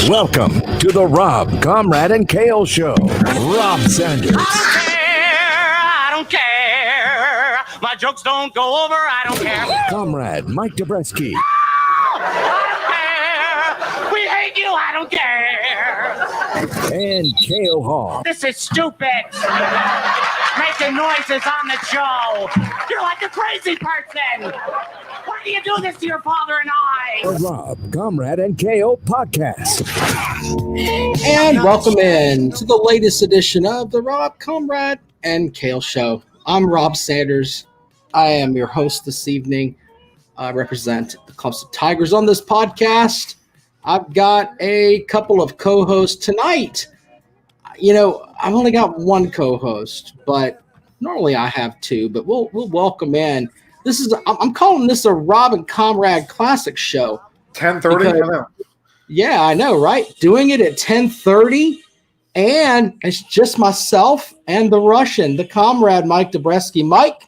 Welcome to the Rob, Comrade, and Kale Show. Rob Sanders. I don't care. My jokes don't go over. I don't care. Comrade Mike Dobreski. I don't care. We hate you. I don't care. And Kale Hall. This is stupid. Making noises on the show. You're like a crazy person. Why do you do this to your father and I? The Rob, Comrade, and Kale podcast. And welcome in to the latest edition of the Rob, Comrade, and Kale Show. I'm Rob Sanders. I am your host this evening. I represent the Clemson Tigers on this podcast. I've got a couple of co-hosts tonight. You know, I've only got one co-host, but normally I have two, but we'll welcome in. I'm calling this a Rob and Comrade Classic Show. 10:30? I know. Yeah, I know, right? Doing it at 10:30, and it's just myself and the Russian, the Comrade Mike Dobreski. Mike,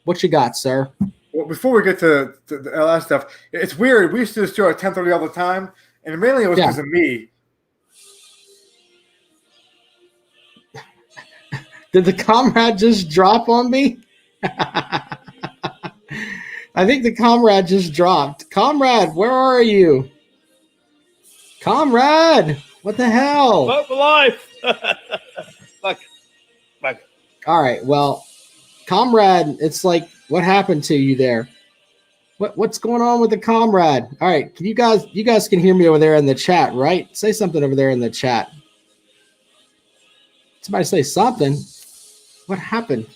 what you got, sir? Well, before we get to the last stuff, it's weird. We used to just do it at 10:30 all the time, and mainly it was because of me. Did the Comrade just drop on me? I think the Comrade just dropped. Comrade, where are you? Comrade, what the hell? Fuck my life. Fuck. All right, well, Comrade, it's like, what happened to you there? What's going on with the Comrade? All right, you guys can hear me over there in the chat, right? Say something over there in the chat. Somebody say something. What happened?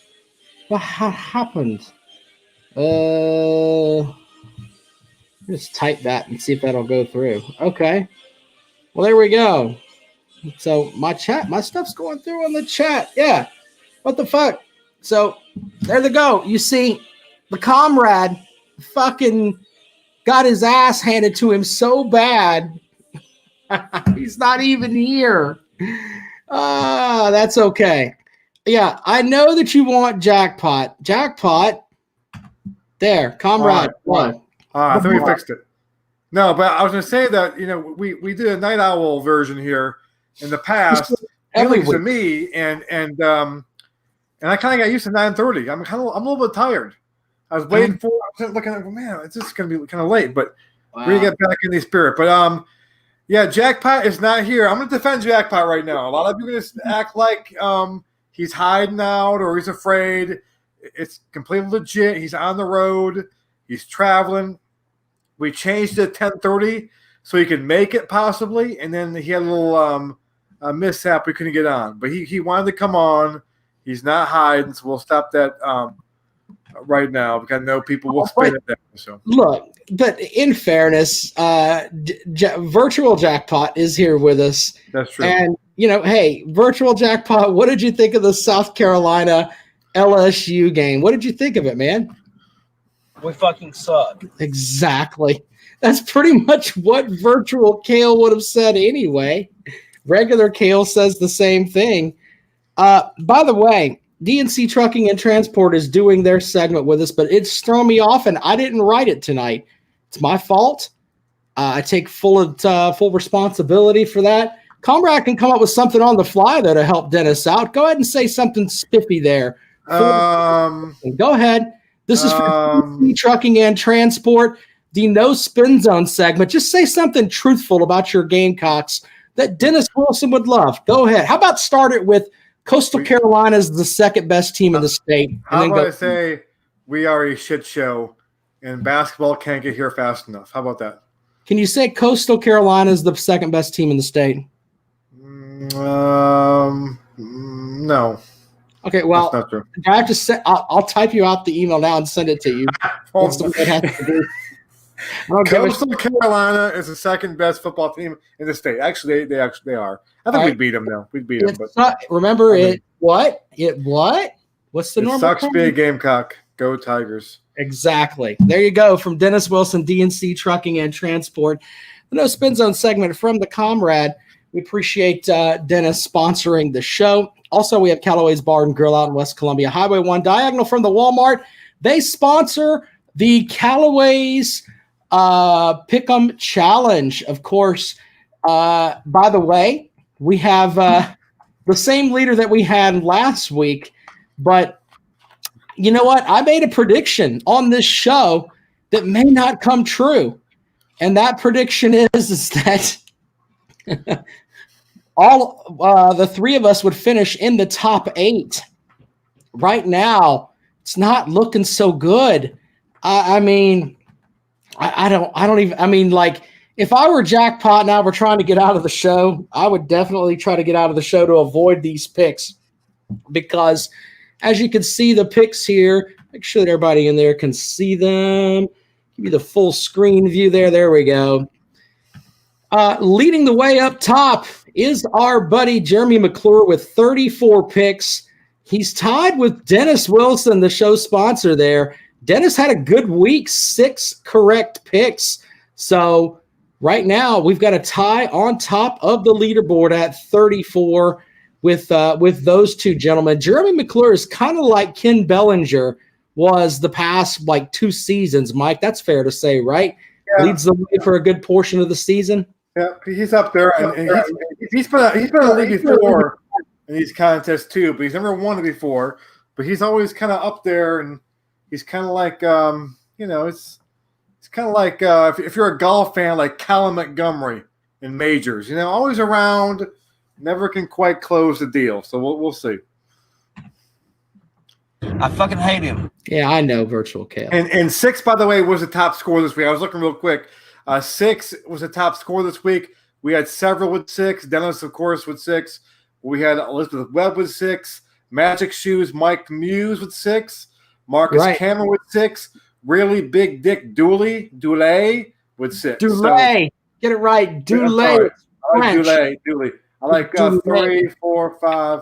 What happened? Just type that and see if that'll go through. Okay. Well, there we go. So my stuff's going through on the chat. Yeah. What the fuck? So there they go. You see, the Comrade fucking got his ass handed to him so bad. He's not even here. That's okay. Yeah, I know that you want jackpot. Jackpot. There, Comrade. All right. I think we fixed it. No, but I was going to say that, you know, we did a Night Owl version here in the past. Mainly to me, and I kind of got used to 9:30. I'm a little bit tired. I was waiting for. I was looking at, man, it's just going to be kind of late, but we're going to get back in the spirit. But yeah, Jackpot is not here. I'm going to defend Jackpot right now. A lot of you are going to act like he's hiding out or he's afraid. It's completely legit. He's on the road. He's traveling. We changed it to 10:30 so he could make it possibly, and then he had a little mishap we couldn't get on. But he wanted to come on. He's not hiding, so we'll stop that right now because I know people will spin it there. So look, but in fairness, Virtual Jackpot is here with us. That's true. And you know, hey, Virtual Jackpot, what did you think of the South Carolina LSU game? What did you think of it, man? We fucking suck. Exactly. That's pretty much what Virtual Kale would have said anyway. Regular Kale says the same thing. By the way, DNC Trucking and Transport is doing their segment with us, but it's thrown me off, and I didn't write it tonight. It's my fault. I take full responsibility for that. Comrade can come up with something on the fly, though, to help Dennis out. Go ahead and say something spiffy there. Go ahead. This is for Trucking and Transport, the No Spin Zone segment. Just say something truthful about your Gamecocks that Dennis Wilson would love. Go ahead. How about start it with Coastal Carolina is the second best team in the state? How about I say we are a shit show and basketball can't get here fast enough? How about that? Can you say Coastal Carolina is the second best team in the state? No. Okay, well, that's not true. I have to say, I'll type you out the email now and send it to you. That's what it has to do. Coastal Carolina is the second best football team in the state. Actually, they are. I think we beat them now. We beat them. But remember it. What? It what? What's the normal? Sucks to be a Gamecock. Go Tigers. Exactly. There you go. From Dennis Wilson, DNC Trucking and Transport. The No Spin Zone segment from the Comrade. We appreciate Dennis sponsoring the show. Also, we have Callaway's Bar and Grill out in West Columbia, Highway 1, diagonal from the Walmart. They sponsor the Callaway's Pick'em Challenge. Of course, by the way, we have the same leader that we had last week, but you know what? I made a prediction on this show that may not come true. And that prediction is that all the three of us would finish in the top 8. Right now, it's not looking so good. I mean, I don't even. I mean, like, if I were Jackpot and I were trying to get out of the show, I would definitely try to get out of the show to avoid these picks, because as you can see the picks here, make sure that everybody in there can see them. Give you the full screen view there. There we go. Leading the way up top is our buddy Jeremy McClure with 34 picks. He's tied with Dennis Wilson, the show sponsor there. Dennis had a good week, 6 correct picks. So right now we've got a tie on top of the leaderboard at 34 with those two gentlemen. Jeremy McClure is kind of like Ken Bellinger was the past 2 seasons, Mike. That's fair to say, right? Yeah. Leads the way for a good portion of the season. Yeah, he's up there, and he's been in the league before in these contests too. But he's never won it before. But he's always kind of up there, and he's kind of like it's kind of like if you're a golf fan, like Callum Montgomery in majors. Always around, never can quite close the deal. So we'll see. I fucking hate him. Yeah, I know, Virtual Kale. And 6, by the way, was the top score this week. I was looking real quick. 6 was the top score this week. We had several with 6. Dennis, of course, with 6. We had Elizabeth Webb with 6. Magic Shoes Mike Muse with 6. Marcus Cameron with 6. Really Big Dick Dooley with 6. Dooley. Get it right. Dooley. I like Dooley. I like 3, 4, 5.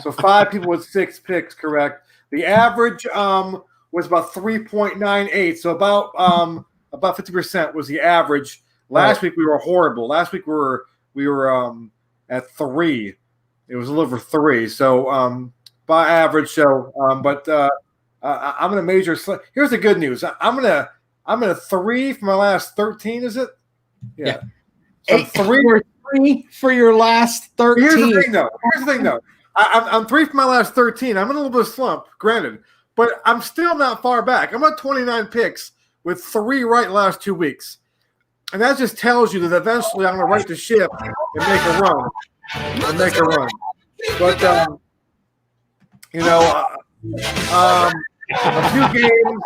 So 5 people with 6 picks, correct. The average was about 3.98. So about 50% was the average. Last week we were horrible. Last week we were at 3. It was a little over 3. So by average. So but I'm gonna major. Here's the good news. I'm gonna 3 for my last 13. Is it? Yeah. So 3 for your last 13. Here's the thing though. I'm 3 for my last 13. I'm in a little bit of slump, granted, but I'm still not far back. I'm at 29 picks with 3 right last 2 weeks. And that just tells you that eventually I'm going to right the ship and make a run. But, a few games.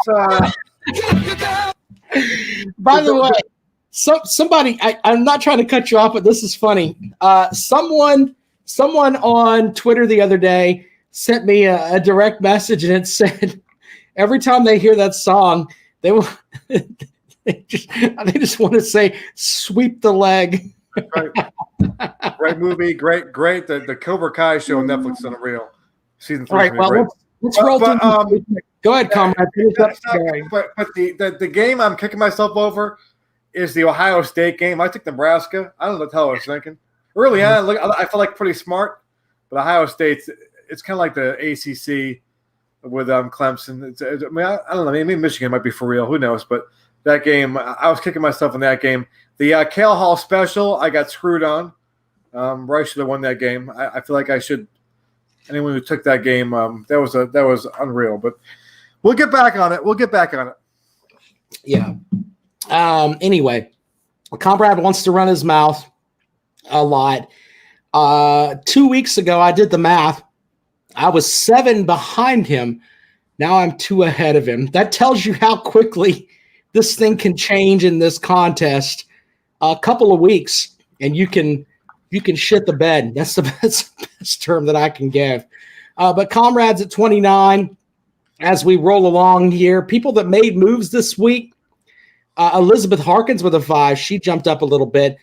By the way, somebody, I'm not trying to cut you off, but this is funny. Someone on Twitter the other day sent me a direct message, and it said every time they hear that song, they just want to say "sweep the leg." Great movie, great. The Cobra Kai show on Netflix is unreal. Season 3. All right, well, let's roll through. Go ahead, comrade. But the game I'm kicking myself over is the Ohio State game. I took Nebraska. I don't know what the hell I was thinking. Early on, I felt like pretty smart, but Ohio State's it's kind of like the ACC with Clemson. I don't know. Maybe Michigan might be for real. Who knows? But that game, I was kicking myself in that game. The Kale Hall special, I got screwed on. Rice should have won that game. I feel like I should. Anyone who took that game, that was unreal. But we'll get back on it. Yeah. Anyway, Comrade wants to run his mouth a lot. 2 weeks ago, I did the math. I was 7 behind him. Now I'm 2 ahead of him. That tells you how quickly this thing can change in this contest. A couple of weeks, and you can shit the bed. That's the best term that I can give. But Comrade's at 29 as we roll along here. People that made moves this week, Elizabeth Harkins with a 5. She jumped up a little bit.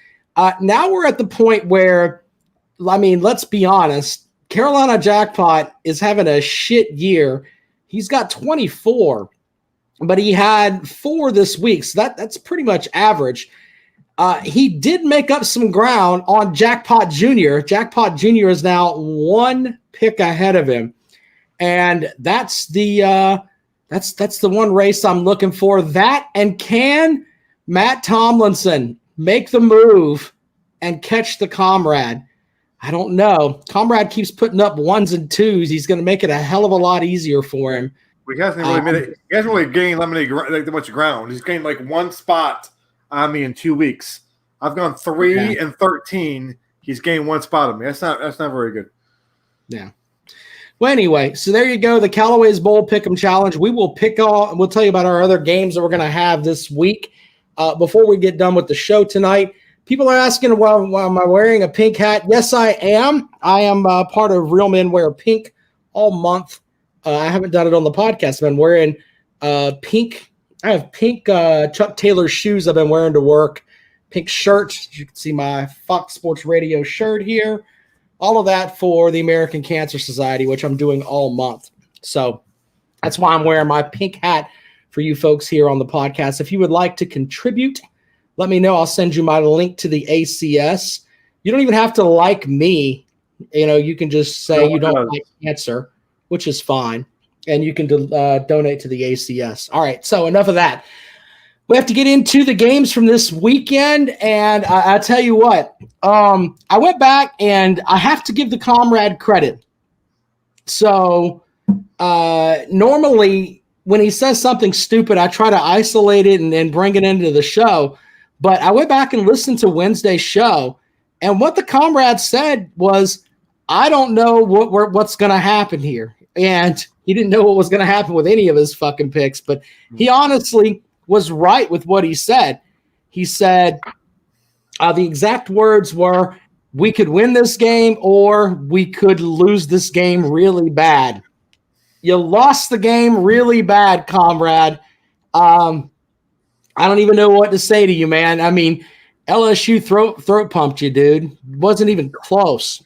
Now we're at the point where, let's be honest, Carolina Jackpot is having a shit year. He's got 24, but he had 4 this week, so that's pretty much average. He did make up some ground on Jackpot Jr. Jackpot Jr. is now 1 pick ahead of him, and that's the one race I'm looking for. That and can Matt Tomlinson, make the move and catch the Comrade. I don't know. Comrade keeps putting up 1s and 2s. He's going to make it a hell of a lot easier for him. He hasn't really gained that much ground. He's gained like 1 spot on me in 2 weeks. I've gone 3 and 13. He's gained 1 spot on me. That's not very good. Yeah. Well, anyway, so there you go. The Callaway's Bowl Pick'em Challenge. We'll tell you about our other games that we're going to have this week. Before we get done with the show tonight, people are asking, well, am I wearing a pink hat? Yes, I am. I am part of Real Men Wear Pink all month. I haven't done it on the podcast. I've been wearing pink. I have pink Chuck Taylor shoes I've been wearing to work. Pink shirt. You can see my Fox Sports Radio shirt here. All of that for the American Cancer Society, which I'm doing all month. So that's why I'm wearing my pink hat for you folks here on the podcast. If you would like to contribute, let me know. I'll send you my link to the ACS. You don't even have to like me. You can just say you don't like cancer, which is fine. And you can donate to the ACS. All right, so enough of that. We have to get into the games from this weekend, and I tell you what, I went back, and I have to give the Comrade credit. So normally when he says something stupid, I try to isolate it and bring it into the show. But I went back and listened to Wednesday's show, and what the Comrade said was, I don't know what's going to happen here. And he didn't know what was going to happen with any of his fucking picks, but he honestly was right with what he said. He said the exact words were, we could win this game or we could lose this game really bad. You lost the game really bad, Comrade. I don't even know what to say to you, man. I mean, LSU throat pumped you, dude. Wasn't even close.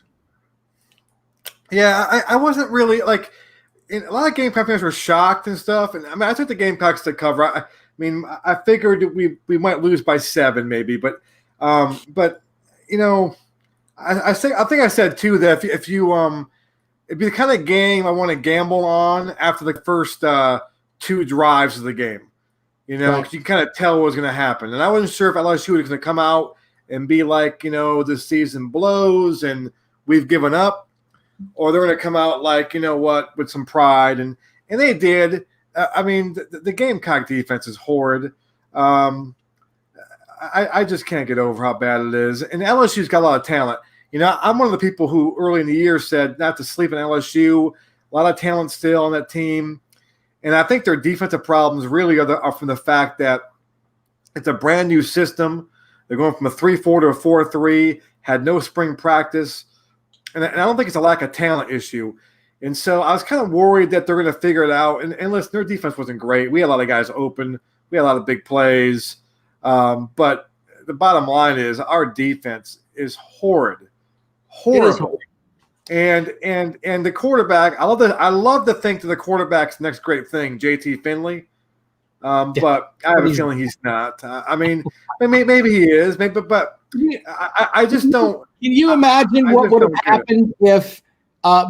Yeah, I wasn't really like – a lot of Gamecock fans were shocked and stuff. And I mean, I took the Gamecocks to cover. I mean, I figured we might lose by 7 maybe, but I think I said too that if you it'd be the kind of game I want to gamble on after the first 2 drives of the game. Right. You can kind of tell what was going to happen, and I wasn't sure if LSU was going to come out and be like, this season blows and we've given up, or they're going to come out like, with some pride, and they did. I mean, the Gamecock defense is horrid. I just can't get over how bad it is. And LSU's got a lot of talent. I'm one of the people who early in the year said not to sleep in LSU. A lot of talent still on that team. And I think their defensive problems really are from the fact that it's a brand new system. They're going from a 3-4 to a 4-3, had no spring practice. And I don't think it's a lack of talent issue. And so I was kind of worried that they're going to figure it out. And listen, their defense wasn't great. We had a lot of guys open. We had a lot of big plays. But the bottom line is our defense is horrid. Horrible. And the quarterback, I love to think that the quarterback's next great thing, JT Finley. But I have a feeling he's not. I mean, maybe he is. Maybe, but I just don't. Can you imagine what would have happened if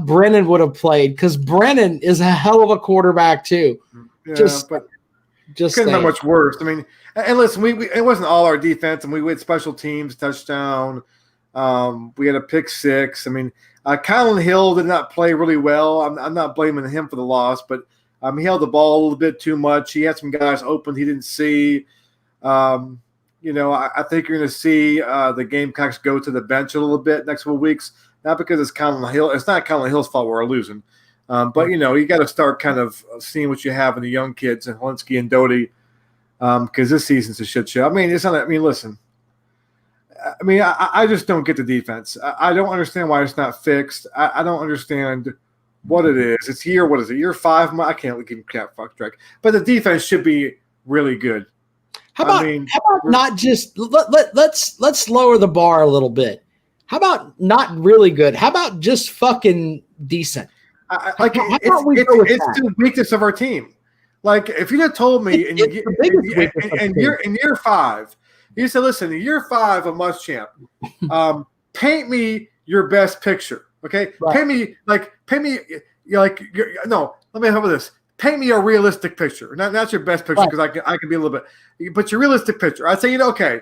Brennan would have played? Because Brennan is a hell of a quarterback too. Yeah, just couldn't have been much worse. I mean, and listen, we it wasn't all our defense, and we had special teams, touchdown. We had a pick 6. I mean, Kylan Hill did not play really well. I'm not blaming him for the loss, but he held the ball a little bit too much. He had some guys open he didn't see. I think you're going to see the Gamecocks go to the bench a little bit next couple weeks. Not because it's Kylan Hill. It's not Kylan Hill's fault we're losing. But, you got to start kind of seeing what you have in the young kids and Holinsky and Doty because this season's a shit show. I mean, it's not – I mean, listen. I mean, I just don't get the defense. I don't understand why it's not fixed. I don't understand what it is. It's what is it, year 5? I can't keep fuck track. But the defense should be really good. How about not just let's lower the bar a little bit. How about not really good? How about just fucking decent? It's the weakness of our team. Like if you had told me in year 5, you said, listen, in year 5 of Muschamp, paint me your best picture. Okay, right. Paint me. No, let me help with this. paint me a realistic picture. Not your best picture because I can be a little bit, but your realistic picture. I'd say, okay,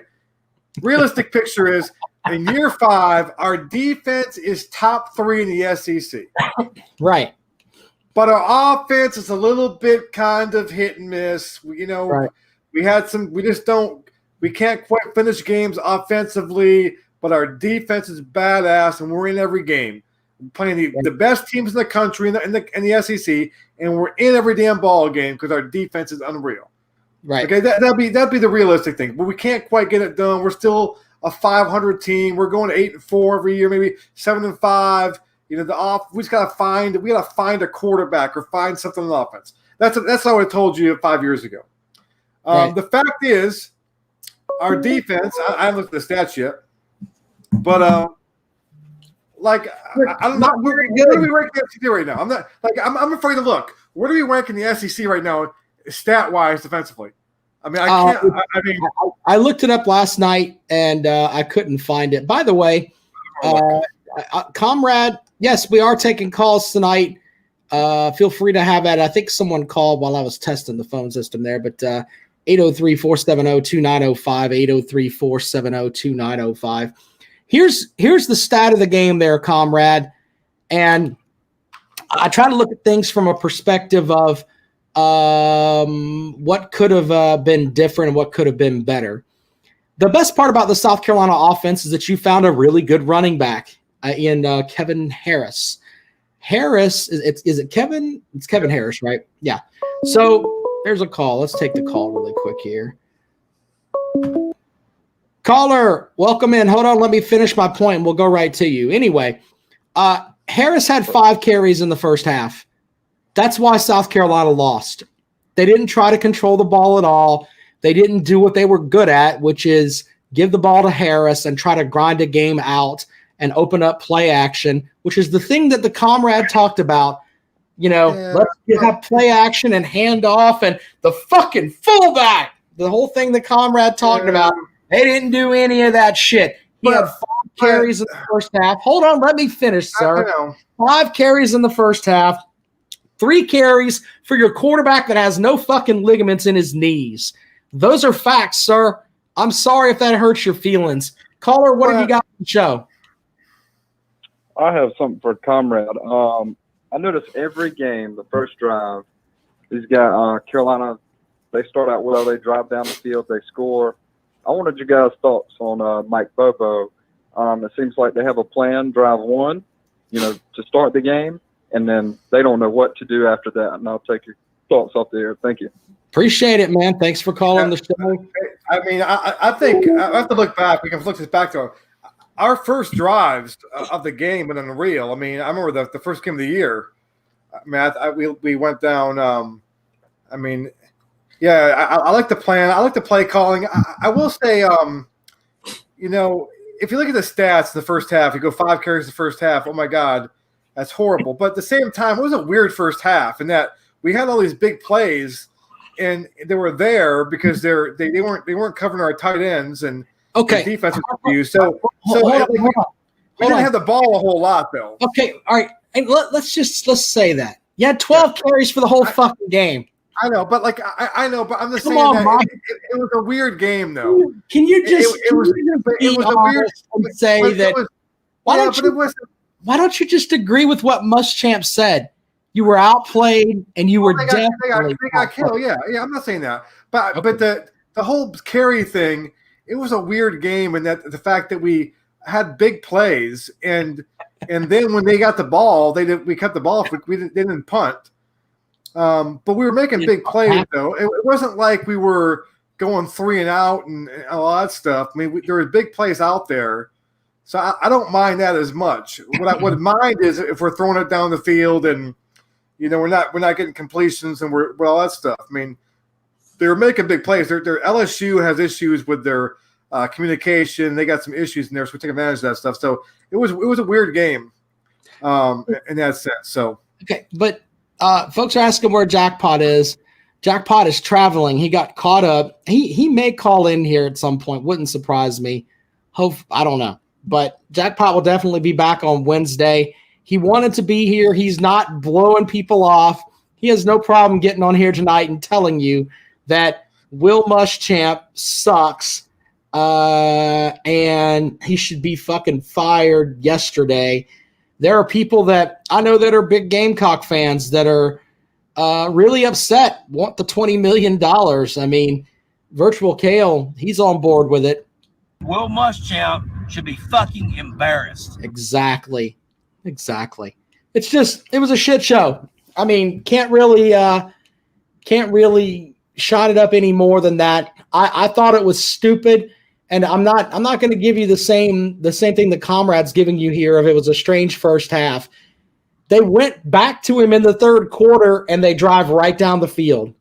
realistic picture is in year 5, our defense is top 3 in the SEC. Right. But our offense is a little bit kind of hit and miss. Right. We can't quite finish games offensively, but our defense is badass, and we're in every game. We're playing the best teams in the country in the SEC, and we're in every damn ball game because our defense is unreal. Right. Okay, that'd be the realistic thing. But we can't quite get it done. We're still a 500 team. We're going to 8-4 every year, maybe 7-5. We just gotta find a quarterback or find something in the offense. That's how I told you 5 years ago. Right. The fact is, our defense. I haven't looked at the stats yet, but I don't know. Where do we rank the SEC right now? I'm afraid to look. Where do we rank in the SEC right now, stat wise, defensively? I mean, I can't. I looked it up last night and I couldn't find it. By the way, Comrade, yes, we are taking calls tonight. Feel free to have at it. I think someone called while I was testing the phone system there, but 803-470-2905, 803-470-2905. Here's the stat of the game there, Comrade. And I try to look at things from a perspective of what could have been different and what could have been better. The best part about the South Carolina offense is that you found a really good running back in Kevin Harris. Harris, is it Kevin? It's Kevin Harris, right? Yeah. So there's a call. Let's take the call really quick here. Caller, welcome in. Hold on. Let me finish my point and we'll go right to you. Anyway, Harris had 5 carries in the first half. That's why South Carolina lost. They didn't try to control the ball at all. They didn't do what they were good at, which is give the ball to Harris and try to grind a game out and open up play action, which is the thing that the Comrade talked about. Let's have play action and hand off and the fucking fullback. The whole thing the Comrade talked about. They didn't do any of that shit. He had 5 carries in the first half. Hold on, let me finish, sir. 5 carries in the first half. 3 carries for your quarterback that has no fucking ligaments in his knees. Those are facts, sir. I'm sorry if that hurts your feelings. Caller, what have you got on the show? I have something for Comrade. I notice every game, the first drive, he's got Carolina. They start out well. They drive down the field. They score. I wanted you guys' thoughts on Mike Bobo. It seems like they have a plan, drive 1, to start the game, and then they don't know what to do after that. And I'll take your thoughts off the air. Thank you. Appreciate it, man. Thanks for calling the show. I mean, I think I have to look back. We can look this back to our first drives of the game and unreal. I mean, I remember the first game of the year. We went down. I like the plan. I like the play calling. I will say, if you look at the stats in the first half, you go 5 carries in the first half. Oh my God, that's horrible. But at the same time, it was a weird first half in that we had all these big plays, and they were there because they weren't covering our tight ends and the defense was confused. So we didn't have the ball a whole lot though. Okay, all right. And let's say that you had 12 carries for the whole fucking game. I know, but I know, but I'm just saying that it was a weird game, though. Can you just it was a weird and say that? Why don't you just agree with what Muschamp said? You were outplayed and you were definitely got killed. Yeah, I'm not saying that, but the whole carry thing, it was a weird game, and that the fact that we had big plays and then when they got the ball, we kept the ball. They didn't punt. But we were making big plays, though. It wasn't like we were going 3 and out and all that stuff. I mean, there were big plays out there, so I don't mind that as much. What I would mind is if we're throwing it down the field and we're not getting completions and we're all that stuff. I mean, they were making big plays. Their LSU has issues with their communication. They got some issues in there, so we take advantage of that stuff. So it was a weird game in that sense. So okay, but. Folks are asking where Jackpot is. Jackpot is traveling. He got caught up. He may call in here at some point. Wouldn't surprise me. I don't know. But Jackpot will definitely be back on Wednesday. He wanted to be here. He's not blowing people off. he has no problem getting on here tonight and telling you that Will Muschamp sucks and he should be fucking fired yesterday. There are people that I know that are big Gamecock fans that are really upset, want the $20 million. I mean, Virtual Kale, he's on board with it. Will Muschamp should be fucking embarrassed. Exactly. It's just, it was a shit show. I mean, can't really shot it up any more than that. I thought it was stupid, and I'm not going to give you the same thing the Comrade's giving you here. If it was a strange first half, they went back to him in the third quarter and they drive right down the field.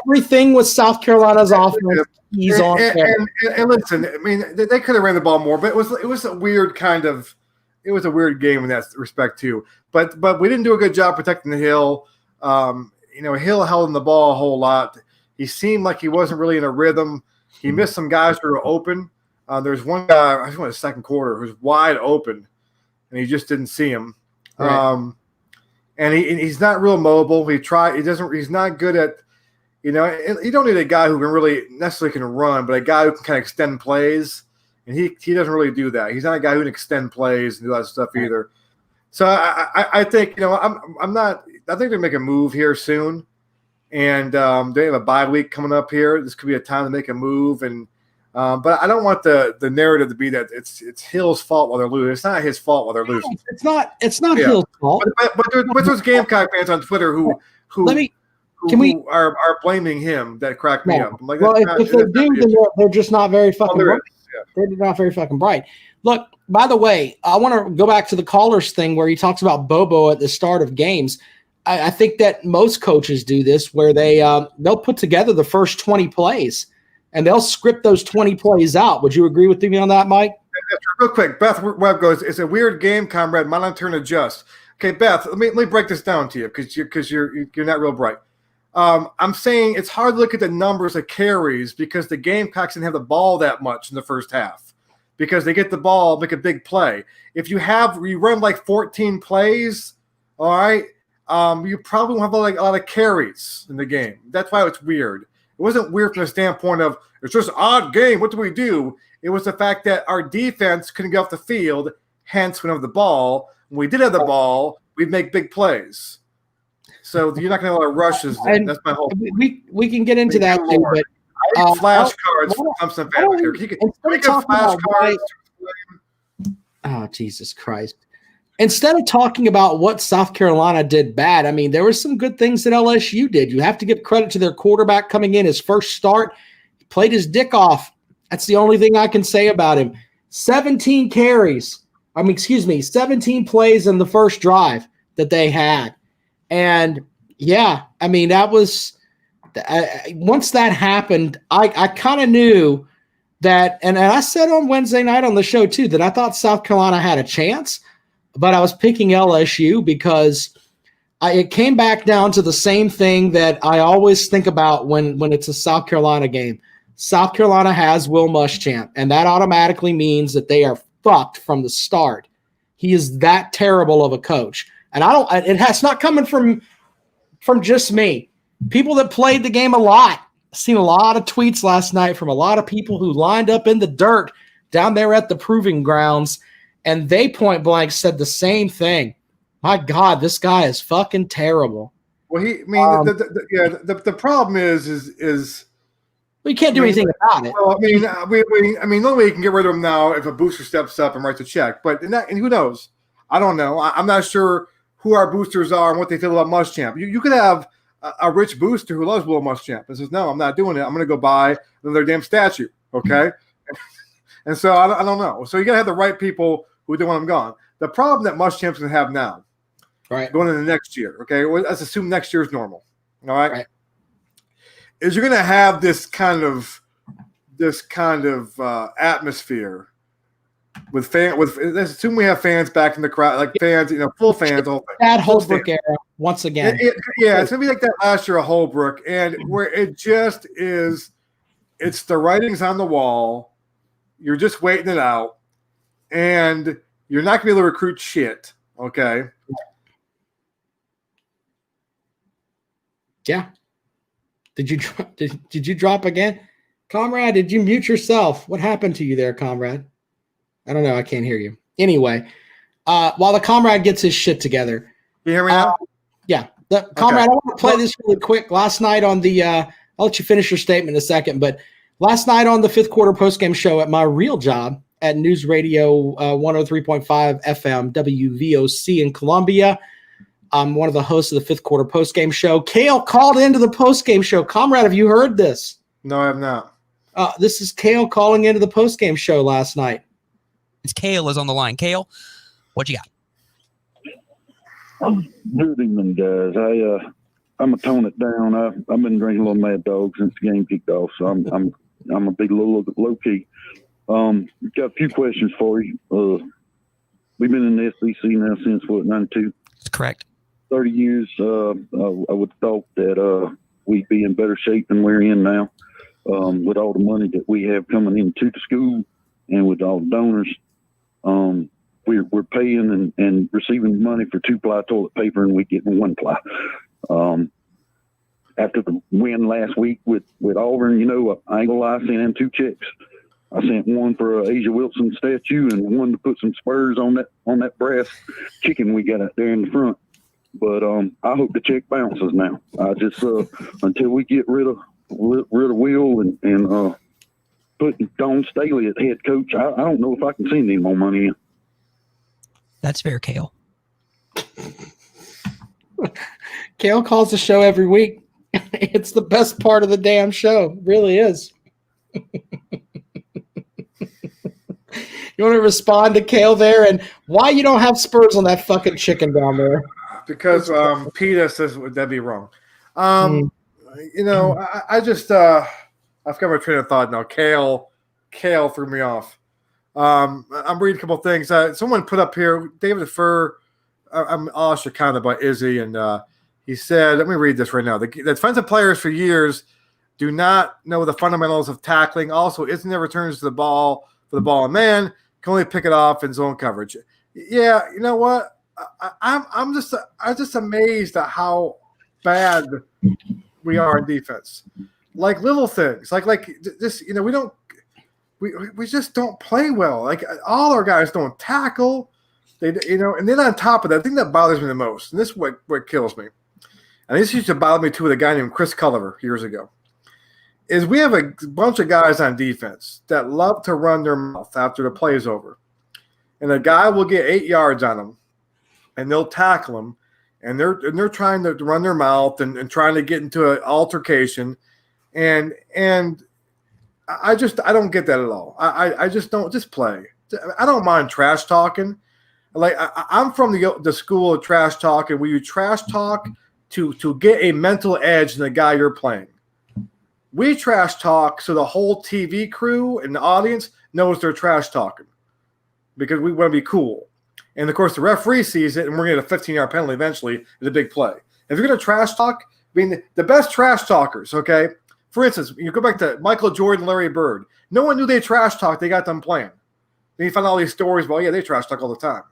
Everything was South Carolina's offense. He's on there. And listen, I mean, they could have ran the ball more, but it was a weird kind of. It was a weird game in that respect too. But we didn't do a good job protecting the Hill. Hill held in the ball a whole lot. He seemed like he wasn't really in a rhythm. He missed some guys who were open. There's one guy, I think in the second quarter, who's wide open, and he just didn't see him. Right. And he's not real mobile. He's not good at, you don't need a guy who can really necessarily can run, but a guy who can kind of extend plays. And he doesn't really do that. He's not a guy who can extend plays and do that stuff either. So I think, I'm not – I think they make a move here soon. And they have a bye week coming up here. This could be a time to make a move. And but I don't want the narrative to be that it's Hill's fault while they're losing. It's not his fault while they're losing. It's not Hill's fault. But there's Gamecock fans on Twitter who are blaming him that cracked me up. I'm like, well, if they do, then they're just not very fucking bright. They're not very fucking bright. Look, by the way, I want to go back to the callers thing where he talks about Bobo at the start of games. I think that most coaches do this where they'll put together the first 20 plays and they'll script those 20 plays out. Would you agree with me on that, Mike? Real quick, Beth Webb goes, "It's a weird game, comrade. My turn to adjust." Okay, Beth, let me break this down to you because you're not real bright. I'm saying it's hard to look at the numbers of carries because the Gamecocks didn't have the ball that much in the first half because they get the ball, make a big play. If you run like 14 plays, all right, you probably won't have a lot of carries in the game. That's why it's weird. It wasn't weird from the standpoint of it's just an odd game. What do we do? It was the fact that our defense couldn't get off the field, hence we don't have the ball. When we did have the ball, we'd make big plays. So you're not going to have a lot of rushes. That's my whole point. We can get into that too, but I need flashcards for Clemson fans here. Can we get flashcards? Oh, Jesus Christ. Instead of talking about what South Carolina did bad, I mean, there were some good things that LSU did. You have to give credit to their quarterback coming in his first start. He played his dick off. That's the only thing I can say about him. 17 carries. 17 plays in the first drive that they had. And, yeah, I mean, that was once that happened, I kind of knew that, and I said on Wednesday night on the show too, that I thought South Carolina had a chance, but I was picking LSU because it came back down to the same thing that I always think about when it's a South Carolina game. South Carolina has Will Muschamp, and that automatically means that they are fucked from the start. He is that terrible of a coach. And it has not coming from just me. People that played the game a lot. I've seen a lot of tweets last night from a lot of people who lined up in the dirt down there at the proving grounds, and they point blank said the same thing. My God, this guy is fucking terrible. Well, the problem is we can't do anything about it. Well, I mean, the only way you can get rid of him now if a booster steps up and writes a check. But and who knows? I don't know. I'm not sure who our boosters are and what they feel about Muschamp. You could have a rich booster who loves Will Muschamp and says, "No, I'm not doing it. I'm going to go buy another damn statue." Okay, and so I don't know. So you got to have the right people who don't want him gone. The problem that Muschamp's going to have now, right, going into next year. Okay, well, let's assume next year is normal. All right. Is you're going to have this kind of atmosphere with let's assume we have fans back in the crowd, like fans, full fans. That Holbrook era once again. It's going to be like that last year of Holbrook, and where it just is, it's the writings on the wall. You're just waiting it out, and you're not going to be able to recruit shit. Okay. Yeah. Did you drop again? Comrade, did you mute yourself? What happened to you there, comrade? I don't know. I can't hear you. Anyway, while the comrade gets his shit together. You hear me now? Yeah. Comrade, I want to play this really quick. Last night on the I'll let you finish your statement in a second, but last night on the fifth quarter postgame show at my real job at News Radio 103.5 FM WVOC in Columbia, I'm one of the hosts of the fifth quarter postgame show. Kale called into the postgame show. Comrade, have you heard this? No, I have not. This is Kale calling into the postgame show last night. It's Kale is on the line. Kale, what you got? Good evening, guys. I'm gonna tone it down. I've been drinking a little Mad Dog since the game kicked off, so I'm a big little low key. Got a few questions for you. We've been in the SEC now since 92. That's correct. 30 years. I would have thought that we'd be in better shape than we're in now, with all the money that we have coming into the school and with all the donors. We're paying and receiving money for 2-ply toilet paper, and we getting 1-ply. After the win last week with Auburn, I ain't gonna lie, I sent in 2 checks. I sent one for Asia Wilson statue and one to put some spurs on that brass chicken we got out there in the front. But I hope the check bounces now. I just until we get rid of Will and put Don Staley at head coach, I don't know if I can send any more money in. That's fair, Kale. Kale calls the show every week. It's the best part of the damn show. It really is. You want to respond to Kale there and why you don't have spurs on that fucking chicken down there? Because PETA says that'd be wrong. I just I've got my train of thought now. Kale threw me off. I'm reading a couple of things. Someone put up here, David Furr. I'm asked your comment about Izzy, and he said, let me read this right now. The defensive players for years do not know the fundamentals of tackling. Also, Izzy never turns to the ball for the ball and man, can only pick it off in zone coverage. Yeah, you know what? I'm just amazed at how bad we are in defense. Like little things, like this. We just don't play well. Like all our guys don't tackle. And then on top of that, the thing that bothers me the most, and this is what kills me, and this used to bother me too with a guy named Chris Culliver years ago, is we have a bunch of guys on defense that love to run their mouth after the play is over. And a guy will get 8 yards on them, and they'll tackle him, and they're trying to run their mouth and trying to get into an altercation. And I don't get that at all. I just don't just play. I don't mind trash talking. Like I'm from the school of trash talking where you trash talk to get a mental edge in the guy you're playing. We trash talk so the whole TV crew and the audience knows they're trash talking because we want to be cool. And of course the referee sees it and we're going to get a 15-yard penalty eventually. It's a big play. If you're going to trash talk, the best trash talkers, okay? For instance, you go back to Michael Jordan, Larry Bird. No one knew they trash talked. They got them playing. Then you find all these stories about, they trash talk all the time.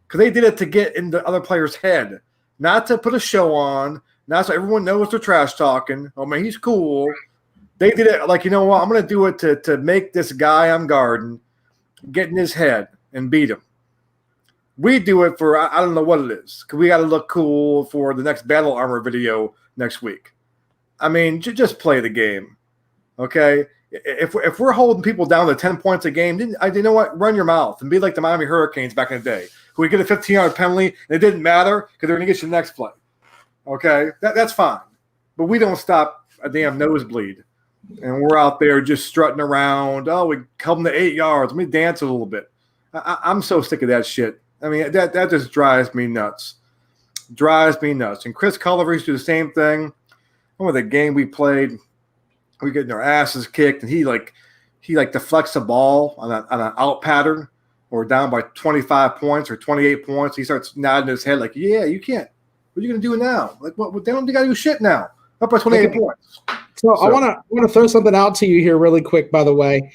Because they did it to get in the other player's head, not to put a show on, not so everyone knows they're trash talking. Oh, man, he's cool. They did it like, you know what, I'm going to do it to make this guy I'm guarding get in his head and beat him. We do it for, I don't know what it is, because we got to look cool for the next Battle Armor video next week. I mean, just play the game, okay? If we're holding people down to 10 points a game, you know what? Run your mouth and be like the Miami Hurricanes back in the day, who would get a 15-yard penalty, and it didn't matter because they're going to get you the next play, okay? That's fine. But we don't stop a damn nosebleed, and we're out there just strutting around. Oh, we held them to 8 yards. Let me dance a little bit. I'm so sick of that shit. I mean, that just drives me nuts. And Chris Culliver used to do the same thing. Remember the game we played? We getting our asses kicked, and he deflects the ball on an out pattern. We're down by 25 points or 28 points. He starts nodding his head like, "Yeah, you can't. What are you gonna do now? Like, what? They don't got to do shit now. Up by 28 points." So I want to throw something out to you here really quick. By the way,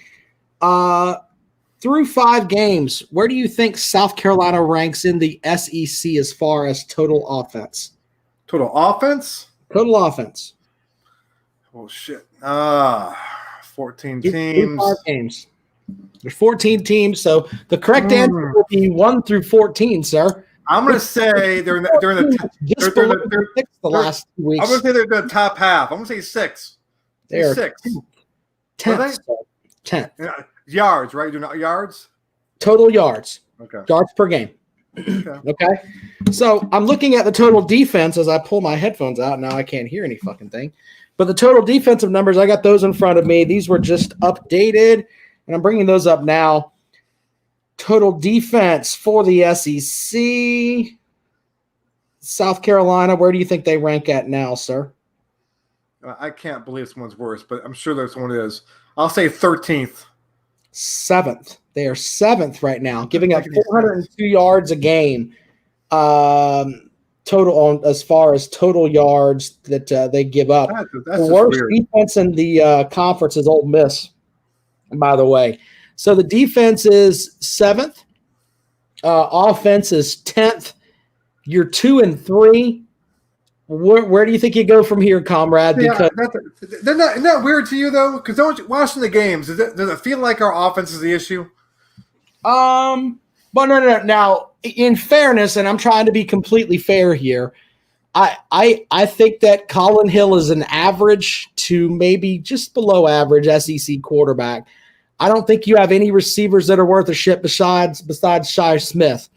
through 5 games, where do you think South Carolina ranks in the SEC as far as total offense? Total offense? Total offense. Oh, shit. 14 Through teams. 5 games. There's 14 teams, so the correct answer will be 1 through 14, sir. I'm going to say they're in the last 2 weeks. I'm going to say they're in the top half. I'm going to say 6. They're 6. 10th. 10th. Yards, right? Do not yards? Total yards. Okay. Yards per game. Okay. So I'm looking at the total defense as I pull my headphones out. Now I can't hear any fucking thing. But the total defensive numbers, I got those in front of me. These were just updated, and I'm bringing those up now. Total defense for the SEC. South Carolina, where do you think they rank at now, sir? I can't believe someone's worse, but I'm sure there's one is. I'll say 13th. 7th. They are 7th right now, giving up 402 yards a game. Total on as far as total yards that they give up. That's the worst weird. defense in the conference is Ole Miss, by the way. So the defense is 7th. Offense is 10th. You're 2 and 3. Where do you think you go from here, comrade? Yeah, isn't that weird to you though? Because watching the games, does it feel like our offense is the issue? But no. Now, in fairness, and I'm trying to be completely fair here, I think that Colin Hill is an average to maybe just below average SEC quarterback. I don't think you have any receivers that are worth a shit besides Shi Smith.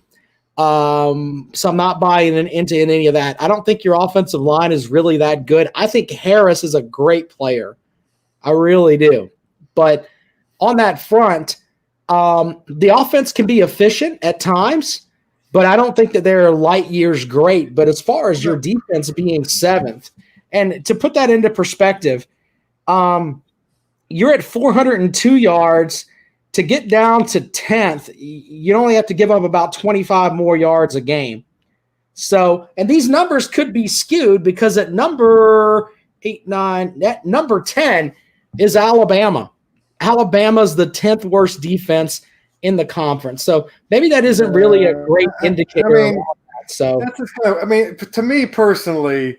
So I'm not buying into any of that. I don't think your offensive line is really that good. I think Harris is a great player. I really do. But on that front, the offense can be efficient at times, but I don't think that they're light years great. But as far as your defense being 7th, and to put that into perspective, you're at 402 yards. To get down to 10th, you only have to give up about 25 more yards a game. So, and these numbers could be skewed because at number 10 is Alabama. Alabama's the 10th worst defense in the conference. So maybe that isn't really a great indicator of that. So that's to me personally,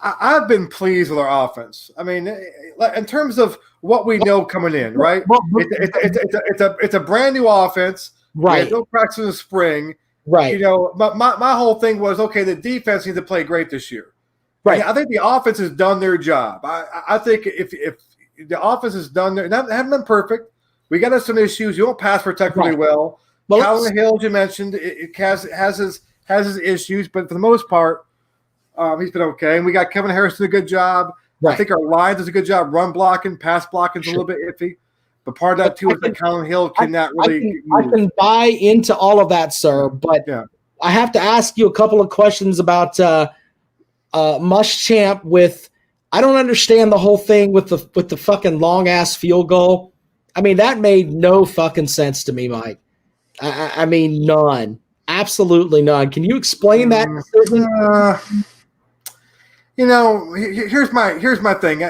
I've been pleased with our offense. I mean, in terms of what we know coming in, right? It's a brand new offense. Right. No practice in the spring. Right. You know, my whole thing was, okay, the defense needs to play great this year. Right. And I think the offense has done their job. I think if the offense has done their – they haven't been perfect. We got some issues. You don't pass protect really well. Colin Hill, as you mentioned, it has his issues, but for the most part, he's been okay. And we got Kevin Harris doing a good job. Right. I think our line does a good job. Run blocking, pass blocking is a little bit iffy. But part of that, too, is that Colin Hill cannot really – I can buy into all of that, sir. But I have to ask you a couple of questions about Muschamp with – I don't understand the whole thing with the fucking long-ass field goal. I mean, that made no fucking sense to me, Mike. I mean, none. Absolutely none. Can you explain that decision? You know, here's my thing.